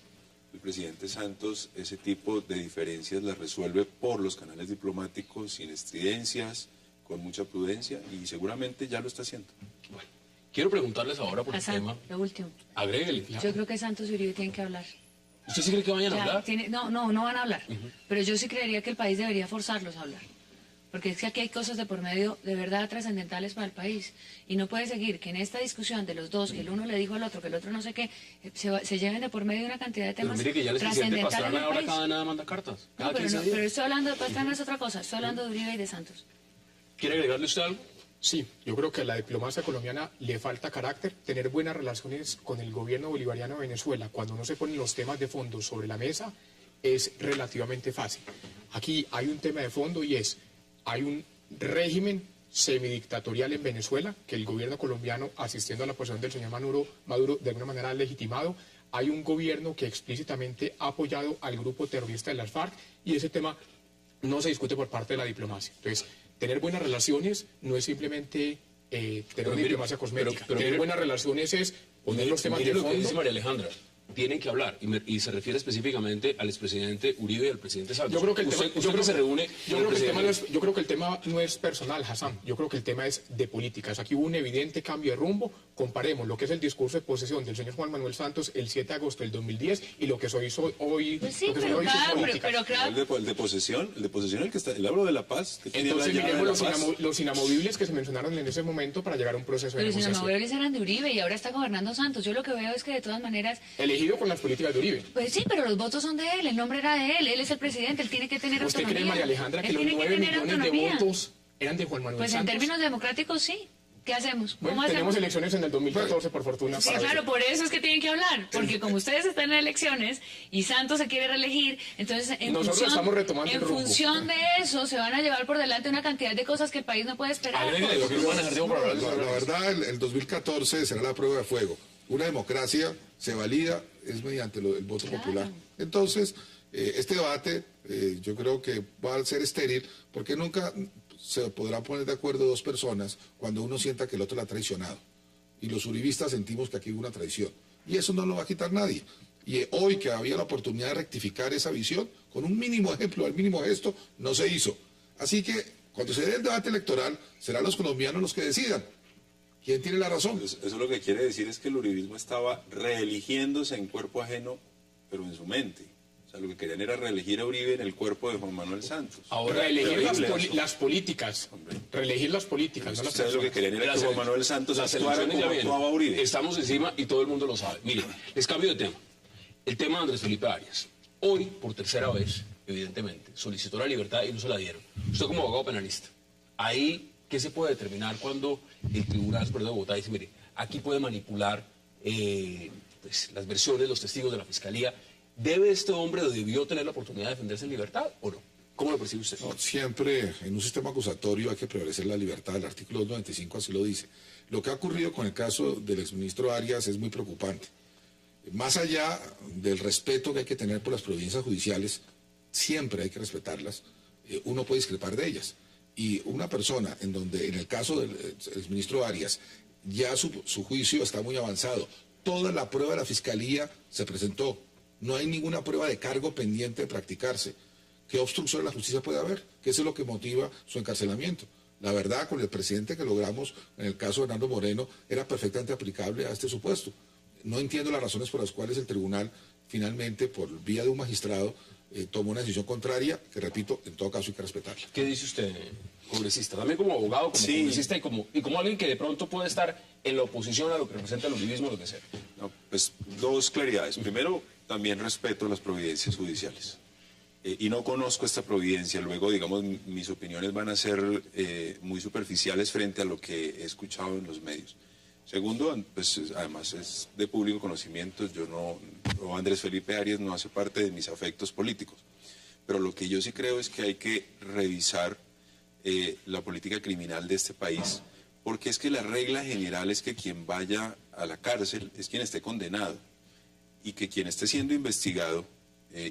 el presidente Santos ese tipo de diferencias las resuelve por los canales diplomáticos, sin estridencias, con mucha prudencia, y seguramente ya lo está haciendo. Bueno, quiero preguntarles ahora por Hassan, el tema. lo último. Agréguele. Yo creo que Santos y Uribe tienen que hablar. ¿Usted sí cree que vayan a hablar? No van a hablar. Pero yo sí creería que el país debería forzarlos a hablar. Porque es que aquí hay cosas de por medio de verdad trascendentales para el país. Y no puede seguir que en esta discusión de los dos, que el uno le dijo al otro, que el otro no sé qué, se lleven de por medio una cantidad de Pero temas mire que ya el presidente trascendentales Pastrana del ahora país. cada nada manda cartas. Cada No, 15 días. pero estoy hablando de Pastrana, es otra cosa. Estoy hablando de Uribe y de Santos. ¿Quiere agregarle usted algo? Sí, yo creo que a la diplomacia colombiana le falta carácter, tener buenas relaciones con el gobierno bolivariano de Venezuela. Cuando no se ponen los temas de fondo sobre la mesa, es relativamente fácil. Aquí hay un tema de fondo y hay un régimen semidictatorial en Venezuela, que el gobierno colombiano, asistiendo a la posición del señor Maduro, de alguna manera ha legitimado. Hay un gobierno que explícitamente ha apoyado al grupo terrorista de las FARC y ese tema no se discute por parte de la diplomacia. Entonces, tener buenas relaciones no es simplemente tener una diplomacia cosmética. pero tener mire- buenas relaciones es poner los temas Mire de lo que dice fondo. María Alejandra. Tienen que hablar, y se refiere específicamente al expresidente Uribe y al presidente Santos. Yo creo que el tema, usted se reúne yo con creo el que el tema no presidente. es, yo creo que el tema no es personal, Hassan. Yo creo que el tema es de políticas. Aquí hubo un evidente cambio de rumbo. Comparemos lo que es el discurso de posesión del señor Juan Manuel Santos el 7 de agosto del 2010 y lo que se hizo hoy. Pues sí, lo que se pero hizo hoy cada, son políticas. pero cada- El de posesión, el que está, el hablo de la paz. Que tiene Entonces la llave miremos de la paz. los inamovibles que se mencionaron en ese momento para llegar a un proceso de Pero si los negociación. movibles eran de Uribe y ahora está gobernando Santos. Yo lo que veo es que de todas maneras, Elegido con las políticas de Uribe. pues sí, pero los votos son de él, el nombre era de él es el presidente, él tiene que tener ¿Usted autonomía. cree, María Alejandra, que Él los tiene 9 tener millones autonomía. de votos eran de Juan Manuel Pues en Santos? términos democráticos sí. ¿Qué hacemos? Bueno, ¿Cómo tenemos hacemos? elecciones en el 2014, por fortuna. Sí, para claro, eso. por eso es que tienen que hablar, porque como ustedes están en elecciones y Santos se quiere reelegir, entonces Nosotros estamos retomando el rumbo. función de eso se van a llevar por delante una cantidad de cosas que el país no puede esperar. Agréguele lo que no van a dejar tiempo para hablar. La verdad, el 2014 será la prueba de fuego. Una democracia se valida es mediante el voto popular. Entonces, este debate yo creo que va a ser estéril porque nunca se podrán poner de acuerdo dos personas cuando uno sienta que el otro la ha traicionado. Y los uribistas sentimos que aquí hubo una traición. Y eso no lo va a quitar nadie. Y hoy que había la oportunidad de rectificar esa visión, con un mínimo ejemplo, el mínimo gesto, no se hizo. Así que cuando se dé el debate electoral, serán los colombianos los que decidan ¿Quién tiene la razón? Eso lo que quiere decir es que el uribismo estaba reeligiéndose en cuerpo ajeno, pero en su mente. O sea, lo que querían era reelegir a Uribe en el cuerpo de Juan Manuel Santos. Ahora, reelegir Terrible las políticas. Hombre. Reelegir las políticas, no las Ustedes lo que personas. querían era que Juan Manuel Santos las actuara elecciones como ya vienen. actuaba Uribe. Estamos encima y todo el mundo lo sabe. Mire, les cambio de tema. El tema de Andrés Felipe Arias. Hoy, por tercera vez, evidentemente, solicitó la libertad y no se la dieron. Usted como abogado penalista, ahí, ¿qué se puede determinar cuando el Tribunal Superior de Bogotá dice, mire, aquí puede manipular pues, las versiones, los testigos de la Fiscalía? ¿Debe este hombre o debió tener la oportunidad de defenderse en libertad o no? ¿Cómo lo percibe usted? No, siempre en un sistema acusatorio hay que prevalecer la libertad. El artículo 295 así lo dice. Lo que ha ocurrido con el caso del exministro Arias es muy preocupante. Más allá del respeto que hay que tener por las providencias judiciales, siempre hay que respetarlas, uno puede discrepar de ellas. Y una persona en donde, en el caso del exministro Arias, ya su juicio está muy avanzado, toda la prueba de la Fiscalía se presentó, no hay ninguna prueba de cargo pendiente de practicarse. ¿Qué obstrucción de la justicia puede haber? ¿Qué es lo que motiva su encarcelamiento? La verdad, con el presidente que logramos en el caso de Hernando Moreno, era perfectamente aplicable a este supuesto. No entiendo las razones por las cuales el tribunal finalmente, por vía de un magistrado, tomó una decisión contraria, que repito, en todo caso hay que respetarla. ¿Qué dice usted, congresista? También como abogado, como Sí. congresista y como alguien que de pronto puede estar en la oposición a lo que representa el uribismo, lo que sea. No, pues dos claridades. Primero, también respeto las providencias judiciales. Y no conozco esta providencia. Luego, digamos, mis opiniones van a ser muy superficiales frente a lo que he escuchado en los medios. Segundo, pues además es de público conocimiento, Andrés Felipe Arias no hace parte de mis afectos políticos. Pero lo que yo sí creo es que hay que revisar la política criminal de este país, porque es que la regla general es que quien vaya a la cárcel es quien esté condenado, y que quien esté siendo investigado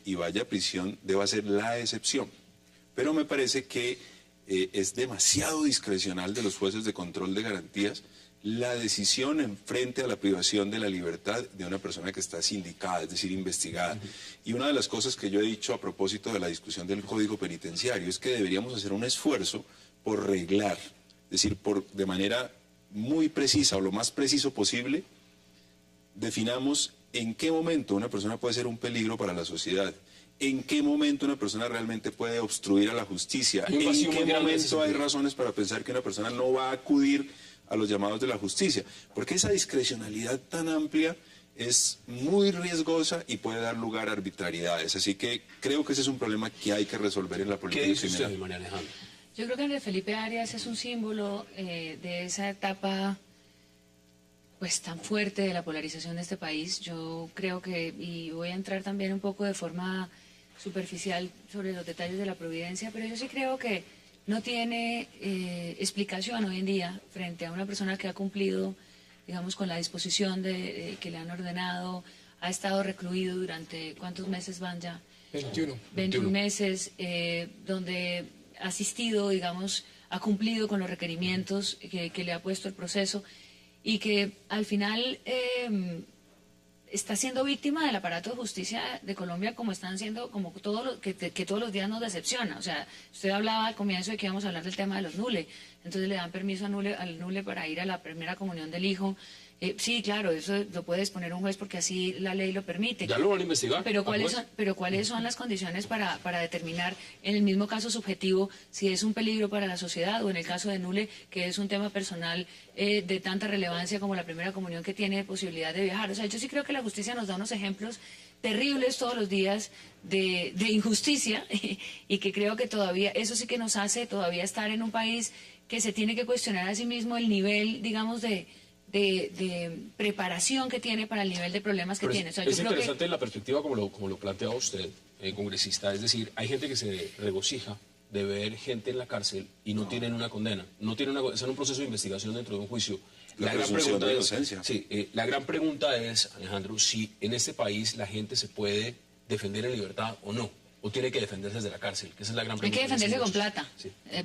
y vaya a prisión deba ser la excepción. Pero me parece que es demasiado discrecional de los jueces de control de garantías la decisión en frente a la privación de la libertad de una persona que está sindicada, es decir, investigada. Y una de las cosas que yo he dicho a propósito de la discusión del Código Penitenciario es que deberíamos hacer un esfuerzo por reglar, es decir, de manera muy precisa o lo más preciso posible, definamos en qué momento una persona puede ser un peligro para la sociedad, en qué momento una persona realmente puede obstruir a la justicia, en qué momento hay razones para pensar que una persona no va a acudir a los llamados de la justicia, porque esa discrecionalidad tan amplia es muy riesgosa y puede dar lugar a arbitrariedades. Así que creo que ese es un problema que hay que resolver en la política ¿Qué dice criminal. usted, María Alejandra? Yo creo que Andrés Felipe Arias es un símbolo de esa etapa pues tan fuerte de la polarización de este país. Yo creo que, y voy a entrar también un poco de forma superficial sobre los detalles de la providencia, pero yo sí creo que no tiene explicación hoy en día frente a una persona que ha cumplido, digamos, con la disposición que le han ordenado, ha estado recluido durante, ¿cuántos meses van ya? 21 meses, donde ha asistido, digamos, ha cumplido con los requerimientos que le ha puesto el proceso y que al final está siendo víctima del aparato de justicia de Colombia, como están siendo, como que todos los días nos decepciona. O sea, usted hablaba al comienzo de que íbamos a hablar del tema de los NULE, entonces le dan permiso al NULE para ir a la primera comunión del hijo. Sí, claro, eso lo puede disponer un juez porque así la ley lo permite. ¿Ya lo van a investigar? Pero ¿cuáles son las condiciones para determinar en el mismo caso subjetivo si es un peligro para la sociedad o en el caso de NULE, que es un tema personal de tanta relevancia como la primera comunión que tiene posibilidad de viajar? O sea, yo sí creo que la justicia nos da unos ejemplos terribles todos los días de injusticia y que creo que todavía, eso sí que nos hace todavía estar en un país que se tiene que cuestionar a sí mismo el nivel, digamos, de preparación que tiene para el nivel de problemas que tiene. O sea, es yo creo interesante la perspectiva como lo planteaba usted, congresista. Es decir, hay gente que se regocija de ver gente en la cárcel y no tienen una condena. Están en un proceso de investigación dentro de un juicio. La presunción de inocencia. La gran pregunta es, Alejandro, si en este país la gente se puede defender en libertad o no. O tiene que defenderse desde la cárcel, que esa es la gran pregunta. Hay que defenderse con plata,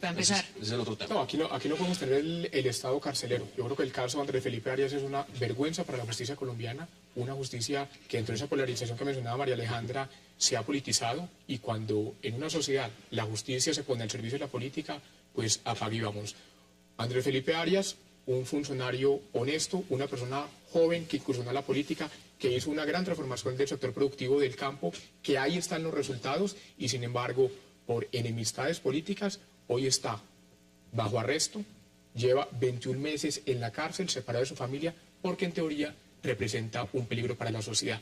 para empezar. Ese es el otro tema. No, aquí no podemos tener el Estado carcelero. Yo creo que el caso de Andrés Felipe Arias es una vergüenza para la justicia colombiana, una justicia que dentro de esa polarización que mencionaba María Alejandra se ha politizado, y cuando en una sociedad la justicia se pone al servicio de la política, pues apague y vamos. Andrés Felipe Arias, un funcionario honesto, una persona joven que incursionó a la política, que hizo una gran transformación del sector productivo del campo, que ahí están los resultados y sin embargo, por enemistades políticas, hoy está bajo arresto, lleva 21 meses en la cárcel, separado de su familia, porque en teoría representa un peligro para la sociedad.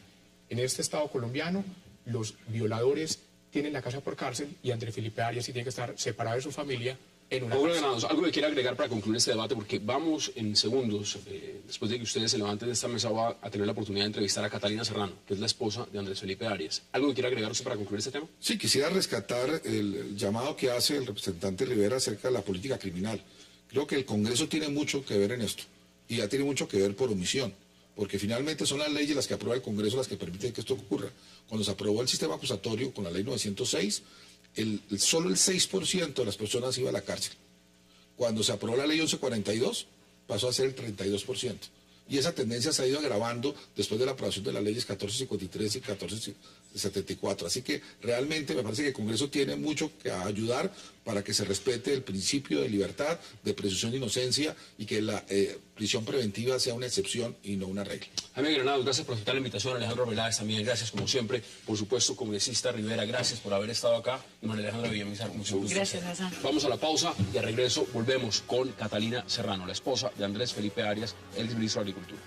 En este Estado colombiano, los violadores tienen la casa por cárcel y Andrés Felipe Arias sí tiene que estar separado de su familia en una Pablo cárcel. Granados, algo que quiera agregar para concluir este debate, porque vamos en segundos, después de que ustedes se levanten de esta mesa, va a tener la oportunidad de entrevistar a Catalina Serrano, que es la esposa de Andrés Felipe Arias. ¿Algo que quiera agregar usted para concluir este tema? Sí, quisiera rescatar el llamado que hace el representante Rivera acerca de la política criminal. Creo que el Congreso tiene mucho que ver en esto, y ya tiene mucho que ver por omisión, porque finalmente son las leyes las que aprueba el Congreso las que permiten que esto ocurra. Cuando se aprobó el sistema acusatorio con la ley 906, solo el 6% de las personas iba a la cárcel. Cuando se aprobó la ley 1142, pasó a ser el 32%. Y esa tendencia se ha ido agravando después de la aprobación de las leyes 1453 y 1474. Así que realmente me parece que el Congreso tiene mucho que ayudar para que se respete el principio de libertad, de presunción de inocencia y que la prisión preventiva sea una excepción y no una regla. Jaime Granados, gracias por aceptar la invitación. Alejandro Veláez también, gracias como siempre. Por supuesto, congresista Rivera, gracias por haber estado acá. Y María Alejandra Villamizar, como siempre. Gracias, Hassan. Vamos a la pausa y al regreso volvemos con Catalina Serrano, la esposa de Andrés Felipe Arias, el exministro de Agricultura.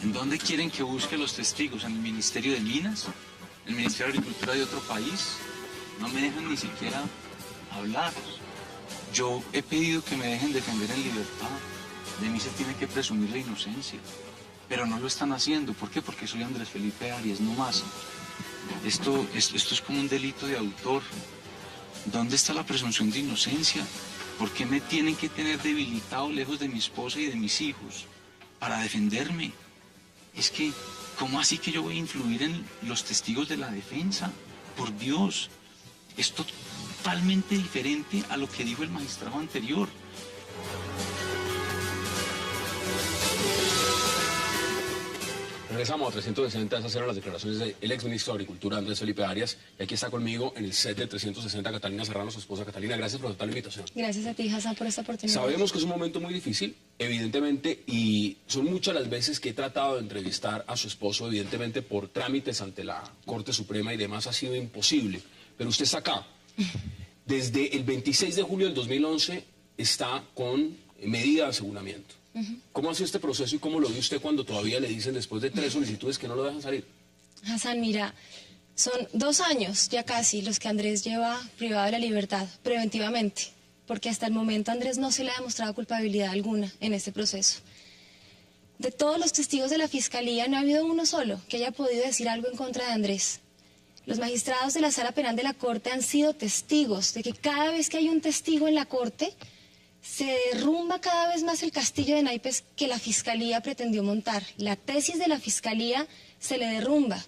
¿En dónde quieren que busque los testigos? ¿En el Ministerio de Minas? ¿En el Ministerio de Agricultura de otro país? No me dejan ni siquiera hablar. Yo he pedido que me dejen defender en libertad. De mí se tiene que presumir la inocencia. Pero no lo están haciendo. ¿Por qué? Porque soy Andrés Felipe Arias, no más. Esto es como un delito de autor. ¿Dónde está la presunción de inocencia? ¿Por qué me tienen que tener debilitado lejos de mi esposa y de mis hijos para defenderme? Es que, ¿cómo así que yo voy a influir en los testigos de la defensa? Por Dios, es totalmente diferente a lo que dijo el magistrado anterior. Regresamos a 360, esas eran las declaraciones del exministro de Agricultura, Andrés Felipe Arias, y aquí está conmigo en el set de 360 Catalina Serrano, su esposa Catalina. Gracias por aceptar la invitación. Gracias a ti, Hassan, por esta oportunidad. Sabemos que es un momento muy difícil, evidentemente, y son muchas las veces que he tratado de entrevistar a su esposo, evidentemente por trámites ante la Corte Suprema y demás ha sido imposible, pero usted está acá. Desde el 26 de julio del 2011 está con medida de aseguramiento. ¿Cómo ha sido este proceso y cómo lo vio usted cuando todavía le dicen después de 3 solicitudes que no lo dejan salir? Hassan, mira, son 2 años ya casi los que Andrés lleva privado de la libertad, preventivamente, porque hasta el momento a Andrés no se le ha demostrado culpabilidad alguna en este proceso. De todos los testigos de la Fiscalía no ha habido uno solo que haya podido decir algo en contra de Andrés. Los magistrados de la Sala Penal de la Corte han sido testigos de que cada vez que hay un testigo en la Corte, se derrumba cada vez más el castillo de naipes que la Fiscalía pretendió montar. La tesis de la Fiscalía se le derrumba.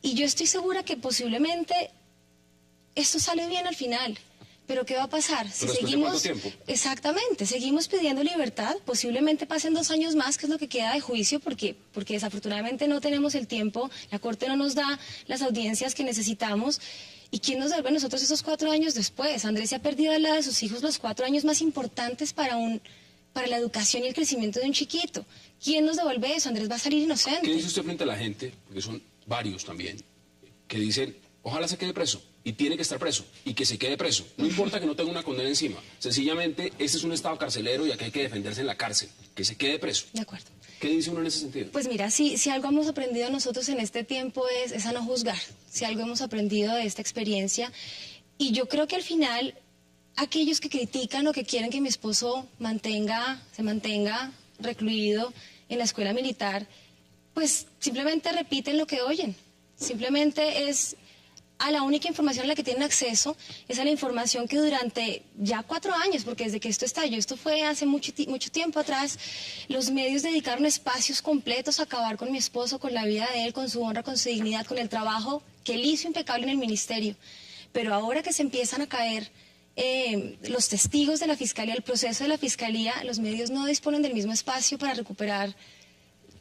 Y yo estoy segura que posiblemente esto sale bien al final. Pero ¿qué va a pasar? Si seguimos, tiempo? Exactamente, seguimos pidiendo libertad, posiblemente pasen 2 años más, que es lo que queda de juicio, porque desafortunadamente no tenemos el tiempo, la Corte no nos da las audiencias que necesitamos. ¿Y quién nos devuelve a nosotros esos 4 años después? Andrés se ha perdido al lado de sus hijos los 4 años más importantes para la educación y el crecimiento de un chiquito. ¿Quién nos devuelve eso? Andrés va a salir inocente. ¿Qué dice usted frente a la gente, porque son varios también, que dicen, ojalá se quede preso, y tiene que estar preso, y que se quede preso? No importa que no tenga una condena encima, sencillamente este es un estado carcelero y aquí hay que defenderse en la cárcel, que se quede preso. De acuerdo. ¿Qué dice uno en ese sentido? Pues mira, si algo hemos aprendido nosotros en este tiempo es a no juzgar, si algo hemos aprendido de esta experiencia, y yo creo que al final aquellos que critican o que quieren que mi esposo se mantenga recluido en la escuela militar, pues simplemente repiten lo que oyen, simplemente es a la única información a la que tienen acceso, es a la información que durante ya 4 años, porque desde que esto estalló, esto fue hace mucho tiempo atrás, los medios dedicaron espacios completos a acabar con mi esposo, con la vida de él, con su honra, con su dignidad, con el trabajo que él hizo impecable en el ministerio. Pero ahora que se empiezan a caer los testigos de la Fiscalía, el proceso de la Fiscalía, los medios no disponen del mismo espacio para recuperar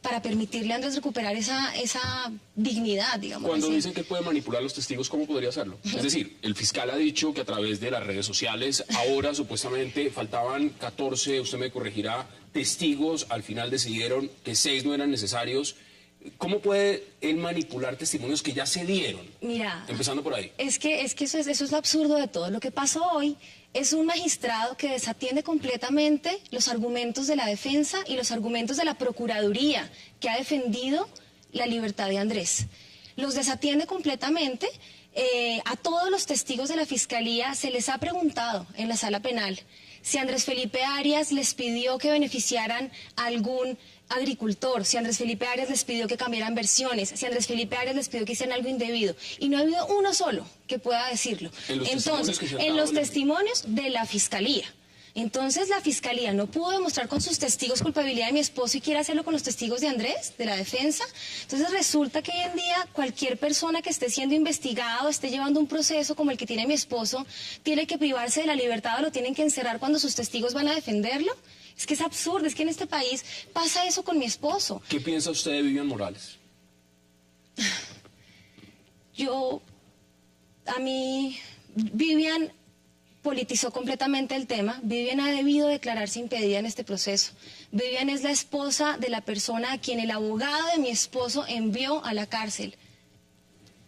para permitirle a Andrés recuperar esa dignidad, digamos. Cuando así. dicen que puede manipular los testigos, ¿cómo podría hacerlo? Es decir, el fiscal ha dicho que a través de las redes sociales, ahora supuestamente faltaban 14, usted me corregirá, testigos, al final decidieron que 6 no eran necesarios. ¿Cómo puede él manipular testimonios que ya se dieron? Mira, empezando por ahí. Es que eso es lo absurdo de todo. Lo que pasó hoy es un magistrado que desatiende completamente los argumentos de la defensa y los argumentos de la Procuraduría, que ha defendido la libertad de Andrés. Los desatiende completamente. A todos los testigos de la Fiscalía se les ha preguntado en la sala penal si Andrés Felipe Arias les pidió que beneficiaran a algún agricultor, si Andrés Felipe Arias les pidió que cambiaran versiones, si Andrés Felipe Arias les pidió que hicieran algo indebido. Y no ha habido uno solo que pueda decirlo. Entonces, en los testimonios de la Fiscalía. Entonces la Fiscalía no pudo demostrar con sus testigos culpabilidad de mi esposo y quiere hacerlo con los testigos de Andrés, de la defensa. Entonces resulta que hoy en día cualquier persona que esté siendo investigado, esté llevando un proceso como el que tiene mi esposo, tiene que privarse de la libertad o lo tienen que encerrar cuando sus testigos van a defenderlo. Es que es absurdo, es que en este país pasa eso con mi esposo. ¿Qué piensa usted de Vivian Morales? Vivian politizó completamente el tema. Vivian ha debido declararse impedida en este proceso. Vivian es la esposa de la persona a quien el abogado de mi esposo envió a la cárcel,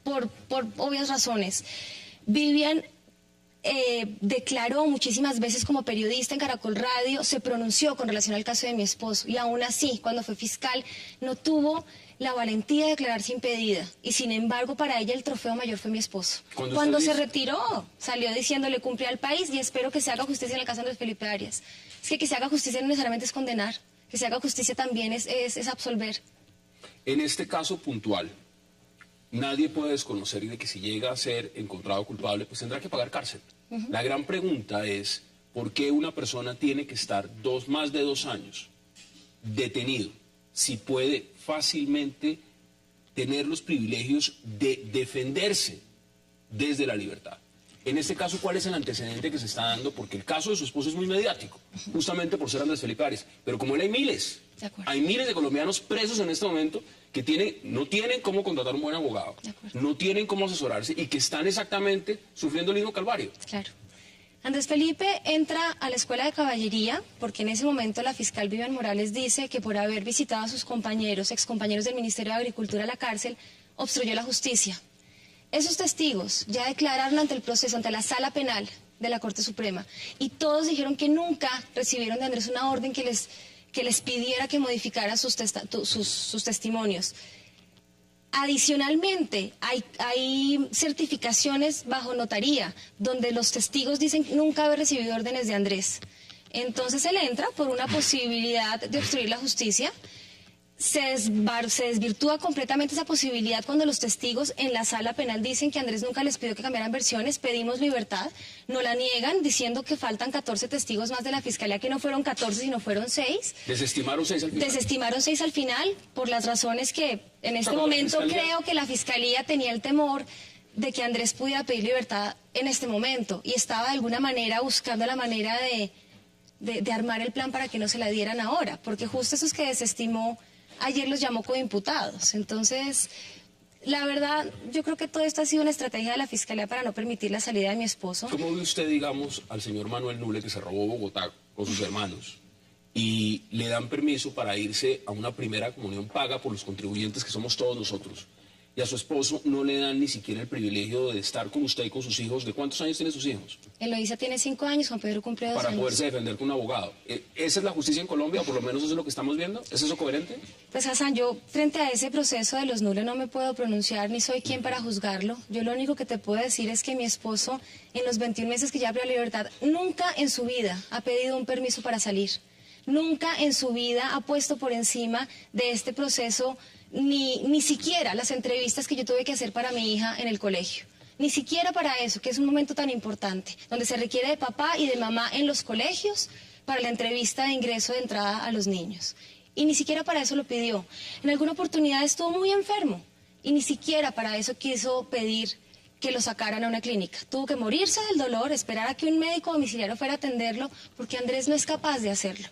por obvias razones. Vivian declaró muchísimas veces como periodista en Caracol Radio, se pronunció con relación al caso de mi esposo y aún así, cuando fue fiscal, no tuvo la valentía de declararse impedida y sin embargo para ella el trofeo mayor fue mi esposo. Cuando se retiró, salió diciéndole cumplí al país y espero que se haga justicia en el caso de Andrés Felipe Arias. Es que se haga justicia no necesariamente es condenar, que se haga justicia también es absolver. En este caso puntual, nadie puede desconocer de que si llega a ser encontrado culpable, pues tendrá que pagar cárcel. La gran pregunta es, ¿por qué una persona tiene que estar más de 2 años detenido si puede fácilmente tener los privilegios de defenderse desde la libertad? En este caso, ¿cuál es el antecedente que se está dando? Porque el caso de su esposo es muy mediático, justamente por ser Andrés Felipe Arias. Pero como él hay miles de colombianos presos en este momento que no tienen cómo contratar un buen abogado, no tienen cómo asesorarse y que están exactamente sufriendo el mismo calvario. Claro. Andrés Felipe entra a la escuela de caballería porque en ese momento la fiscal Vivian Morales dice que por haber visitado a sus compañeros, excompañeros del Ministerio de Agricultura a la cárcel, obstruyó la justicia. Esos testigos ya declararon ante el proceso, ante la sala penal de la Corte Suprema, y todos dijeron que nunca recibieron de Andrés una orden que les pidiera que modificara sus testimonios. Adicionalmente, hay certificaciones bajo notaría, donde los testigos dicen nunca haber recibido órdenes de Andrés. Entonces él entra por una posibilidad de obstruir la justicia. Se desvirtúa completamente esa posibilidad cuando los testigos en la sala penal dicen que Andrés nunca les pidió que cambiaran versiones, pedimos libertad, no la niegan diciendo que faltan 14 testigos más de la Fiscalía, que no fueron 14 sino fueron 6. ¿Desestimaron 6 al final? Desestimaron 6 al final por las razones que en este momento creo que la Fiscalía tenía el temor de que Andrés pudiera pedir libertad en este momento y estaba de alguna manera buscando la manera de armar el plan para que no se la dieran ahora, porque justo esos que desestimó ayer los llamó coimputados. Entonces, la verdad, yo creo que todo esto ha sido una estrategia de la Fiscalía para no permitir la salida de mi esposo. ¿Cómo ve usted, digamos, al señor Manuel Nule, que se robó Bogotá con sus hermanos, y le dan permiso para irse a una primera comunión paga por los contribuyentes que somos todos nosotros? Y a su esposo no le dan ni siquiera el privilegio de estar con usted y con sus hijos. ¿De cuántos años tienen sus hijos? Eloísa tiene 5 años, Juan Pedro cumple 2 años. Para poderse defender con un abogado. ¿Esa es la justicia en Colombia? ¿O por lo menos eso es lo que estamos viendo? ¿Es eso coherente? Pues Hassan, yo frente a ese proceso de los Nule no me puedo pronunciar, ni soy quien para juzgarlo. Yo lo único que te puedo decir es que mi esposo, en los 21 meses que ya abrió la libertad, nunca en su vida ha pedido un permiso para salir. Nunca en su vida ha puesto por encima de este proceso ni siquiera las entrevistas que yo tuve que hacer para mi hija en el colegio. Ni siquiera para eso, que es un momento tan importante, donde se requiere de papá y de mamá en los colegios para la entrevista de ingreso de entrada a los niños. Y ni siquiera para eso lo pidió. En alguna oportunidad estuvo muy enfermo y ni siquiera para eso quiso pedir que lo sacaran a una clínica. Tuvo que morirse del dolor, esperar a que un médico domiciliario fuera a atenderlo, porque Andrés no es capaz de hacerlo.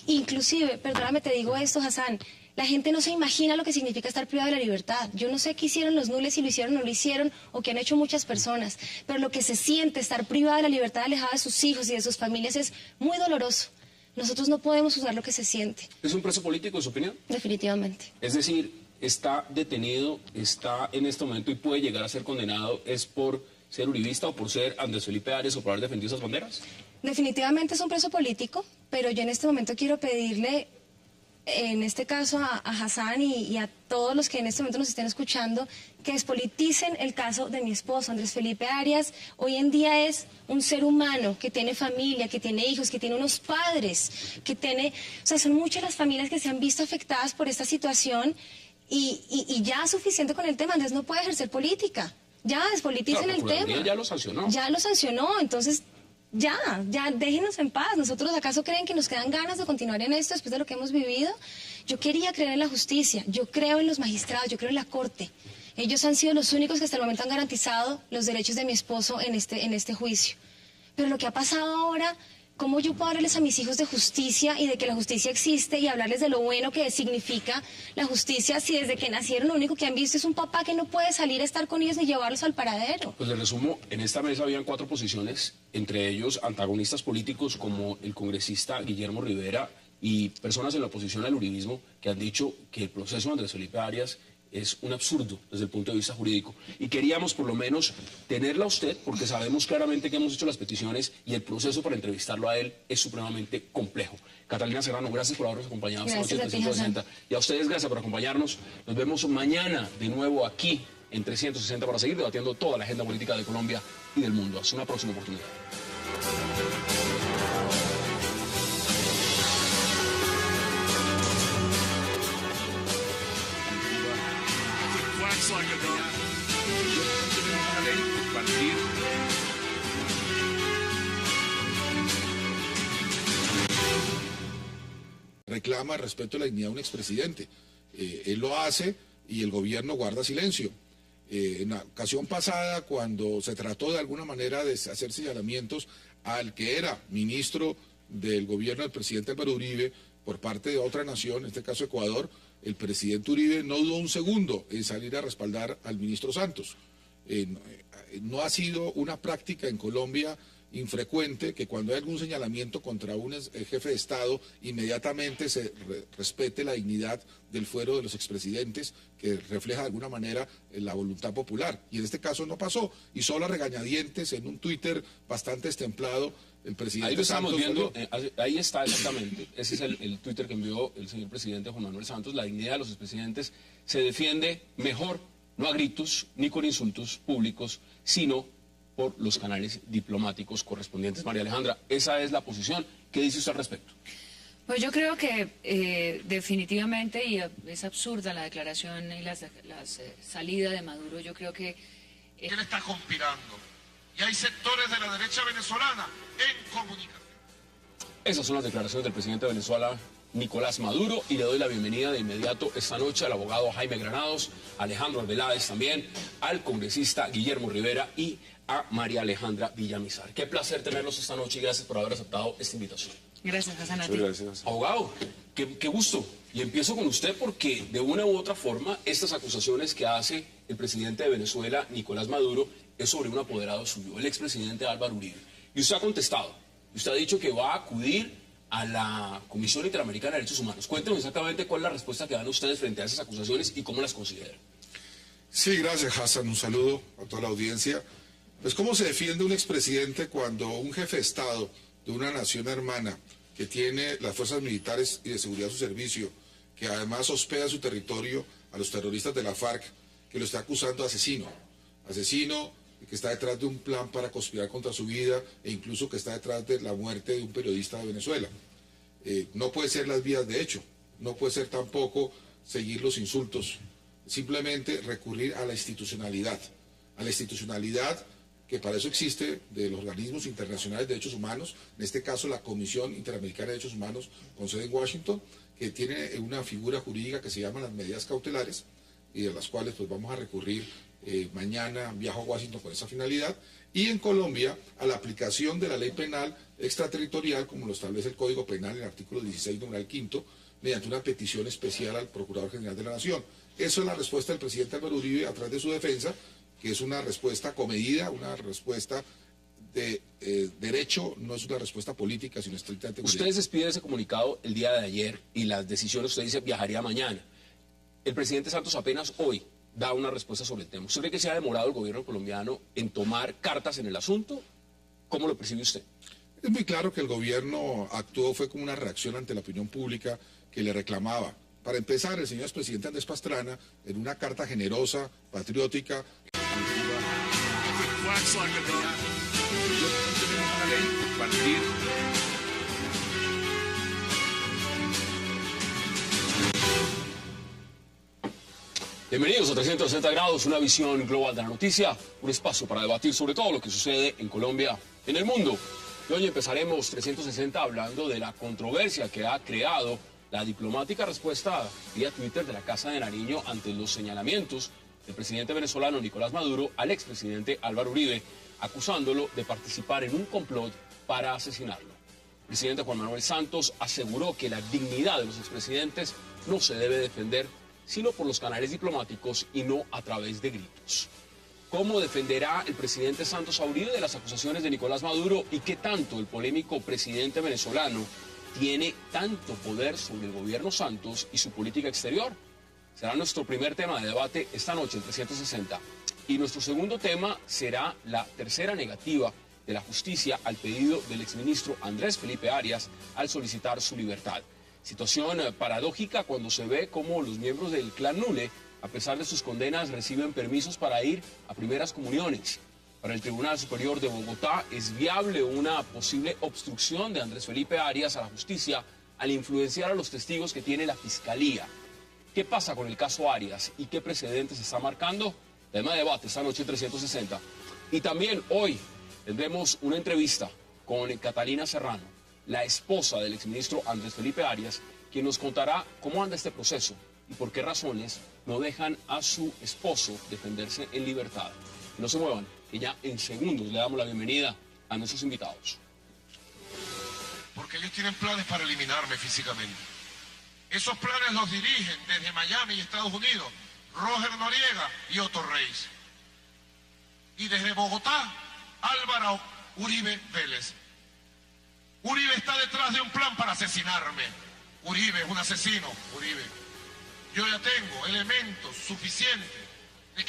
Inclusive, perdóname, te digo esto, Hassan, la gente no se imagina lo que significa estar privado de la libertad. Yo no sé qué hicieron los nules, si lo hicieron o no lo hicieron, o qué han hecho muchas personas, pero lo que se siente estar privado de la libertad, alejado de sus hijos y de sus familias, es muy doloroso. Nosotros no podemos juzgar lo que se siente. ¿Es un preso político, en su opinión? Definitivamente. Es decir, está detenido, está en este momento y puede llegar a ser condenado, ¿es por ser uribista o por ser Andrés Felipe Arias o por haber defendido esas banderas? Definitivamente es un preso político, pero yo en este momento quiero pedirle, en este caso a Hassan y a todos los que en este momento nos estén escuchando, que despoliticen el caso de mi esposo, Andrés Felipe Arias. Hoy en día es un ser humano que tiene familia, que tiene hijos, que tiene unos padres, que tiene... O sea, son muchas las familias que se han visto afectadas por esta situación y ya suficiente con el tema. Andrés no puede ejercer política. Ya, despoliticen el tema. Ya lo sancionó. Ya lo sancionó, entonces... Ya déjenos en paz. ¿Nosotros acaso creen que nos quedan ganas de continuar en esto después de lo que hemos vivido? Yo quería creer en la justicia, yo creo en los magistrados, yo creo en la Corte. Ellos han sido los únicos que hasta el momento han garantizado los derechos de mi esposo en este juicio. Pero lo que ha pasado ahora, ¿cómo yo puedo hablarles a mis hijos de justicia y de que la justicia existe y hablarles de lo bueno que significa la justicia si desde que nacieron lo único que han visto es un papá que no puede salir a estar con ellos ni llevarlos al paradero? Pues le resumo, en esta mesa habían 4 posiciones, entre ellos antagonistas políticos como el congresista Guillermo Rivera y personas en la oposición al uribismo que han dicho que el proceso de Andrés Felipe Arias es un absurdo desde el punto de vista jurídico. Y queríamos por lo menos tenerla a usted, porque sabemos claramente que hemos hecho las peticiones y el proceso para entrevistarlo a él es supremamente complejo. Catalina Serrano, gracias por habernos acompañado esta noche en 360. Y a ustedes, gracias por acompañarnos. Nos vemos mañana de nuevo aquí en 360 para seguir debatiendo toda la agenda política de Colombia y del mundo. Hasta una próxima oportunidad. Tenemos una ley que partir reclama respeto a la dignidad de un expresidente. Él lo hace y el gobierno guarda silencio. En la ocasión pasada, cuando se trató de alguna manera de hacer señalamientos al que era ministro del gobierno del presidente Álvaro Uribe por parte de otra nación, en este caso Ecuador, el presidente Uribe no dudó un segundo en salir a respaldar al ministro Santos. No ha sido una práctica en Colombia infrecuente que cuando hay algún señalamiento contra un jefe de Estado, inmediatamente se respete la dignidad del fuero de los expresidentes, que refleja de alguna manera la voluntad popular. Y en este caso no pasó, y solo a regañadientes en un Twitter bastante destemplado, el presidente ahí lo estamos Santos viendo, ahí está exactamente, ese es el Twitter que envió el señor presidente Juan Manuel Santos. La dignidad de los expresidentes se defiende mejor, no a gritos ni con insultos públicos, sino por los canales diplomáticos correspondientes. María Alejandra, esa es la posición. ¿Qué dice usted al respecto? Pues yo creo que definitivamente, y es absurda la declaración y la salida de Maduro, yo creo que... Él está conspirando. Y hay sectores de la derecha venezolana en comunicación. Esas son las declaraciones del presidente de Venezuela, Nicolás Maduro, y le doy la bienvenida de inmediato esta noche al abogado Jaime Granados, a Alejandro Arbeláez también, al congresista Guillermo Rivera y a María Alejandra Villamizar. Qué placer tenerlos esta noche y gracias por haber aceptado esta invitación. Gracias, Hassan, a ti. Gracias. Abogado, qué gusto. Y empiezo con usted porque de una u otra forma estas acusaciones que hace el presidente de Venezuela, Nicolás Maduro, es sobre un apoderado suyo, el expresidente Álvaro Uribe. Y usted ha contestado, usted ha dicho que va a acudir a la Comisión Interamericana de Derechos Humanos. Cuéntenos exactamente cuál es la respuesta que dan ustedes frente a esas acusaciones y cómo las consideran. Sí, gracias, Hassan. Un saludo a toda la audiencia. Pues, ¿cómo se defiende un expresidente cuando un jefe de Estado de una nación hermana que tiene las fuerzas militares y de seguridad a su servicio, que además hospeda su territorio a los terroristas de la FARC, que lo está acusando de asesino que está detrás de un plan para conspirar contra su vida e incluso que está detrás de la muerte de un periodista de Venezuela? No puede ser las vías de hecho, no puede ser tampoco seguir los insultos, simplemente recurrir a la institucionalidad que para eso existe, de los organismos internacionales de derechos humanos, en este caso la Comisión Interamericana de Derechos Humanos con sede en Washington, que tiene una figura jurídica que se llama las medidas cautelares y de las cuales pues vamos a recurrir Mañana viajo a Washington con esa finalidad. Y en Colombia, a la aplicación de la ley penal extraterritorial, como lo establece el Código Penal en el artículo 16, numeral 5, mediante una petición especial al Procurador General de la Nación. Eso es la respuesta del presidente Álvaro Uribe a través de su defensa, que es una respuesta comedida, una respuesta de derecho, no es una respuesta política, sino estrictamente jurídica. Ustedes despiden ese comunicado el día de ayer y las decisiones, usted dice, viajaría mañana. El presidente Santos apenas hoy da una respuesta sobre el tema. ¿Usted cree que se ha demorado el gobierno colombiano en tomar cartas en el asunto? ¿Cómo lo percibe usted? Es muy claro que el gobierno actuó, fue como una reacción ante la opinión pública que le reclamaba. Para empezar, el señor expresidente Andrés Pastrana, en una carta generosa, patriótica, Una ley partir. Bienvenidos a 360 grados, una visión global de la noticia, un espacio para debatir sobre todo lo que sucede en Colombia, en el mundo. Y hoy empezaremos 360 hablando de la controversia que ha creado la diplomática respuesta vía Twitter de la Casa de Nariño ante los señalamientos del presidente venezolano Nicolás Maduro al expresidente Álvaro Uribe, acusándolo de participar en un complot para asesinarlo. El presidente Juan Manuel Santos aseguró que la dignidad de los expresidentes no se debe defender sino por los canales diplomáticos y no a través de gritos. ¿Cómo defenderá el presidente Santos a Uribe de las acusaciones de Nicolás Maduro y qué tanto el polémico presidente venezolano tiene tanto poder sobre el gobierno Santos y su política exterior? Será nuestro primer tema de debate esta noche en 360. Y nuestro segundo tema será la tercera negativa de la justicia al pedido del exministro Andrés Felipe Arias al solicitar su libertad. Situación paradójica cuando se ve cómo los miembros del clan Nule, a pesar de sus condenas, reciben permisos para ir a primeras comuniones. Para el Tribunal Superior de Bogotá es viable una posible obstrucción de Andrés Felipe Arias a la justicia al influenciar a los testigos que tiene la Fiscalía. ¿Qué pasa con el caso Arias y qué precedentes se está marcando? Tema de debate esta noche en 360. Y también hoy tendremos una entrevista con Catalina Serrano, la esposa del exministro Andrés Felipe Arias, quien nos contará cómo anda este proceso y por qué razones no dejan a su esposo defenderse en libertad. No se muevan, que ya en segundos le damos la bienvenida a nuestros invitados. Porque ellos tienen planes para eliminarme físicamente. Esos planes los dirigen desde Miami y Estados Unidos Roger Noriega y Otto Reis. Y desde Bogotá, Álvaro Uribe Vélez. Uribe está detrás de un plan para asesinarme. Uribe es un asesino, Uribe. Yo ya tengo elementos suficientes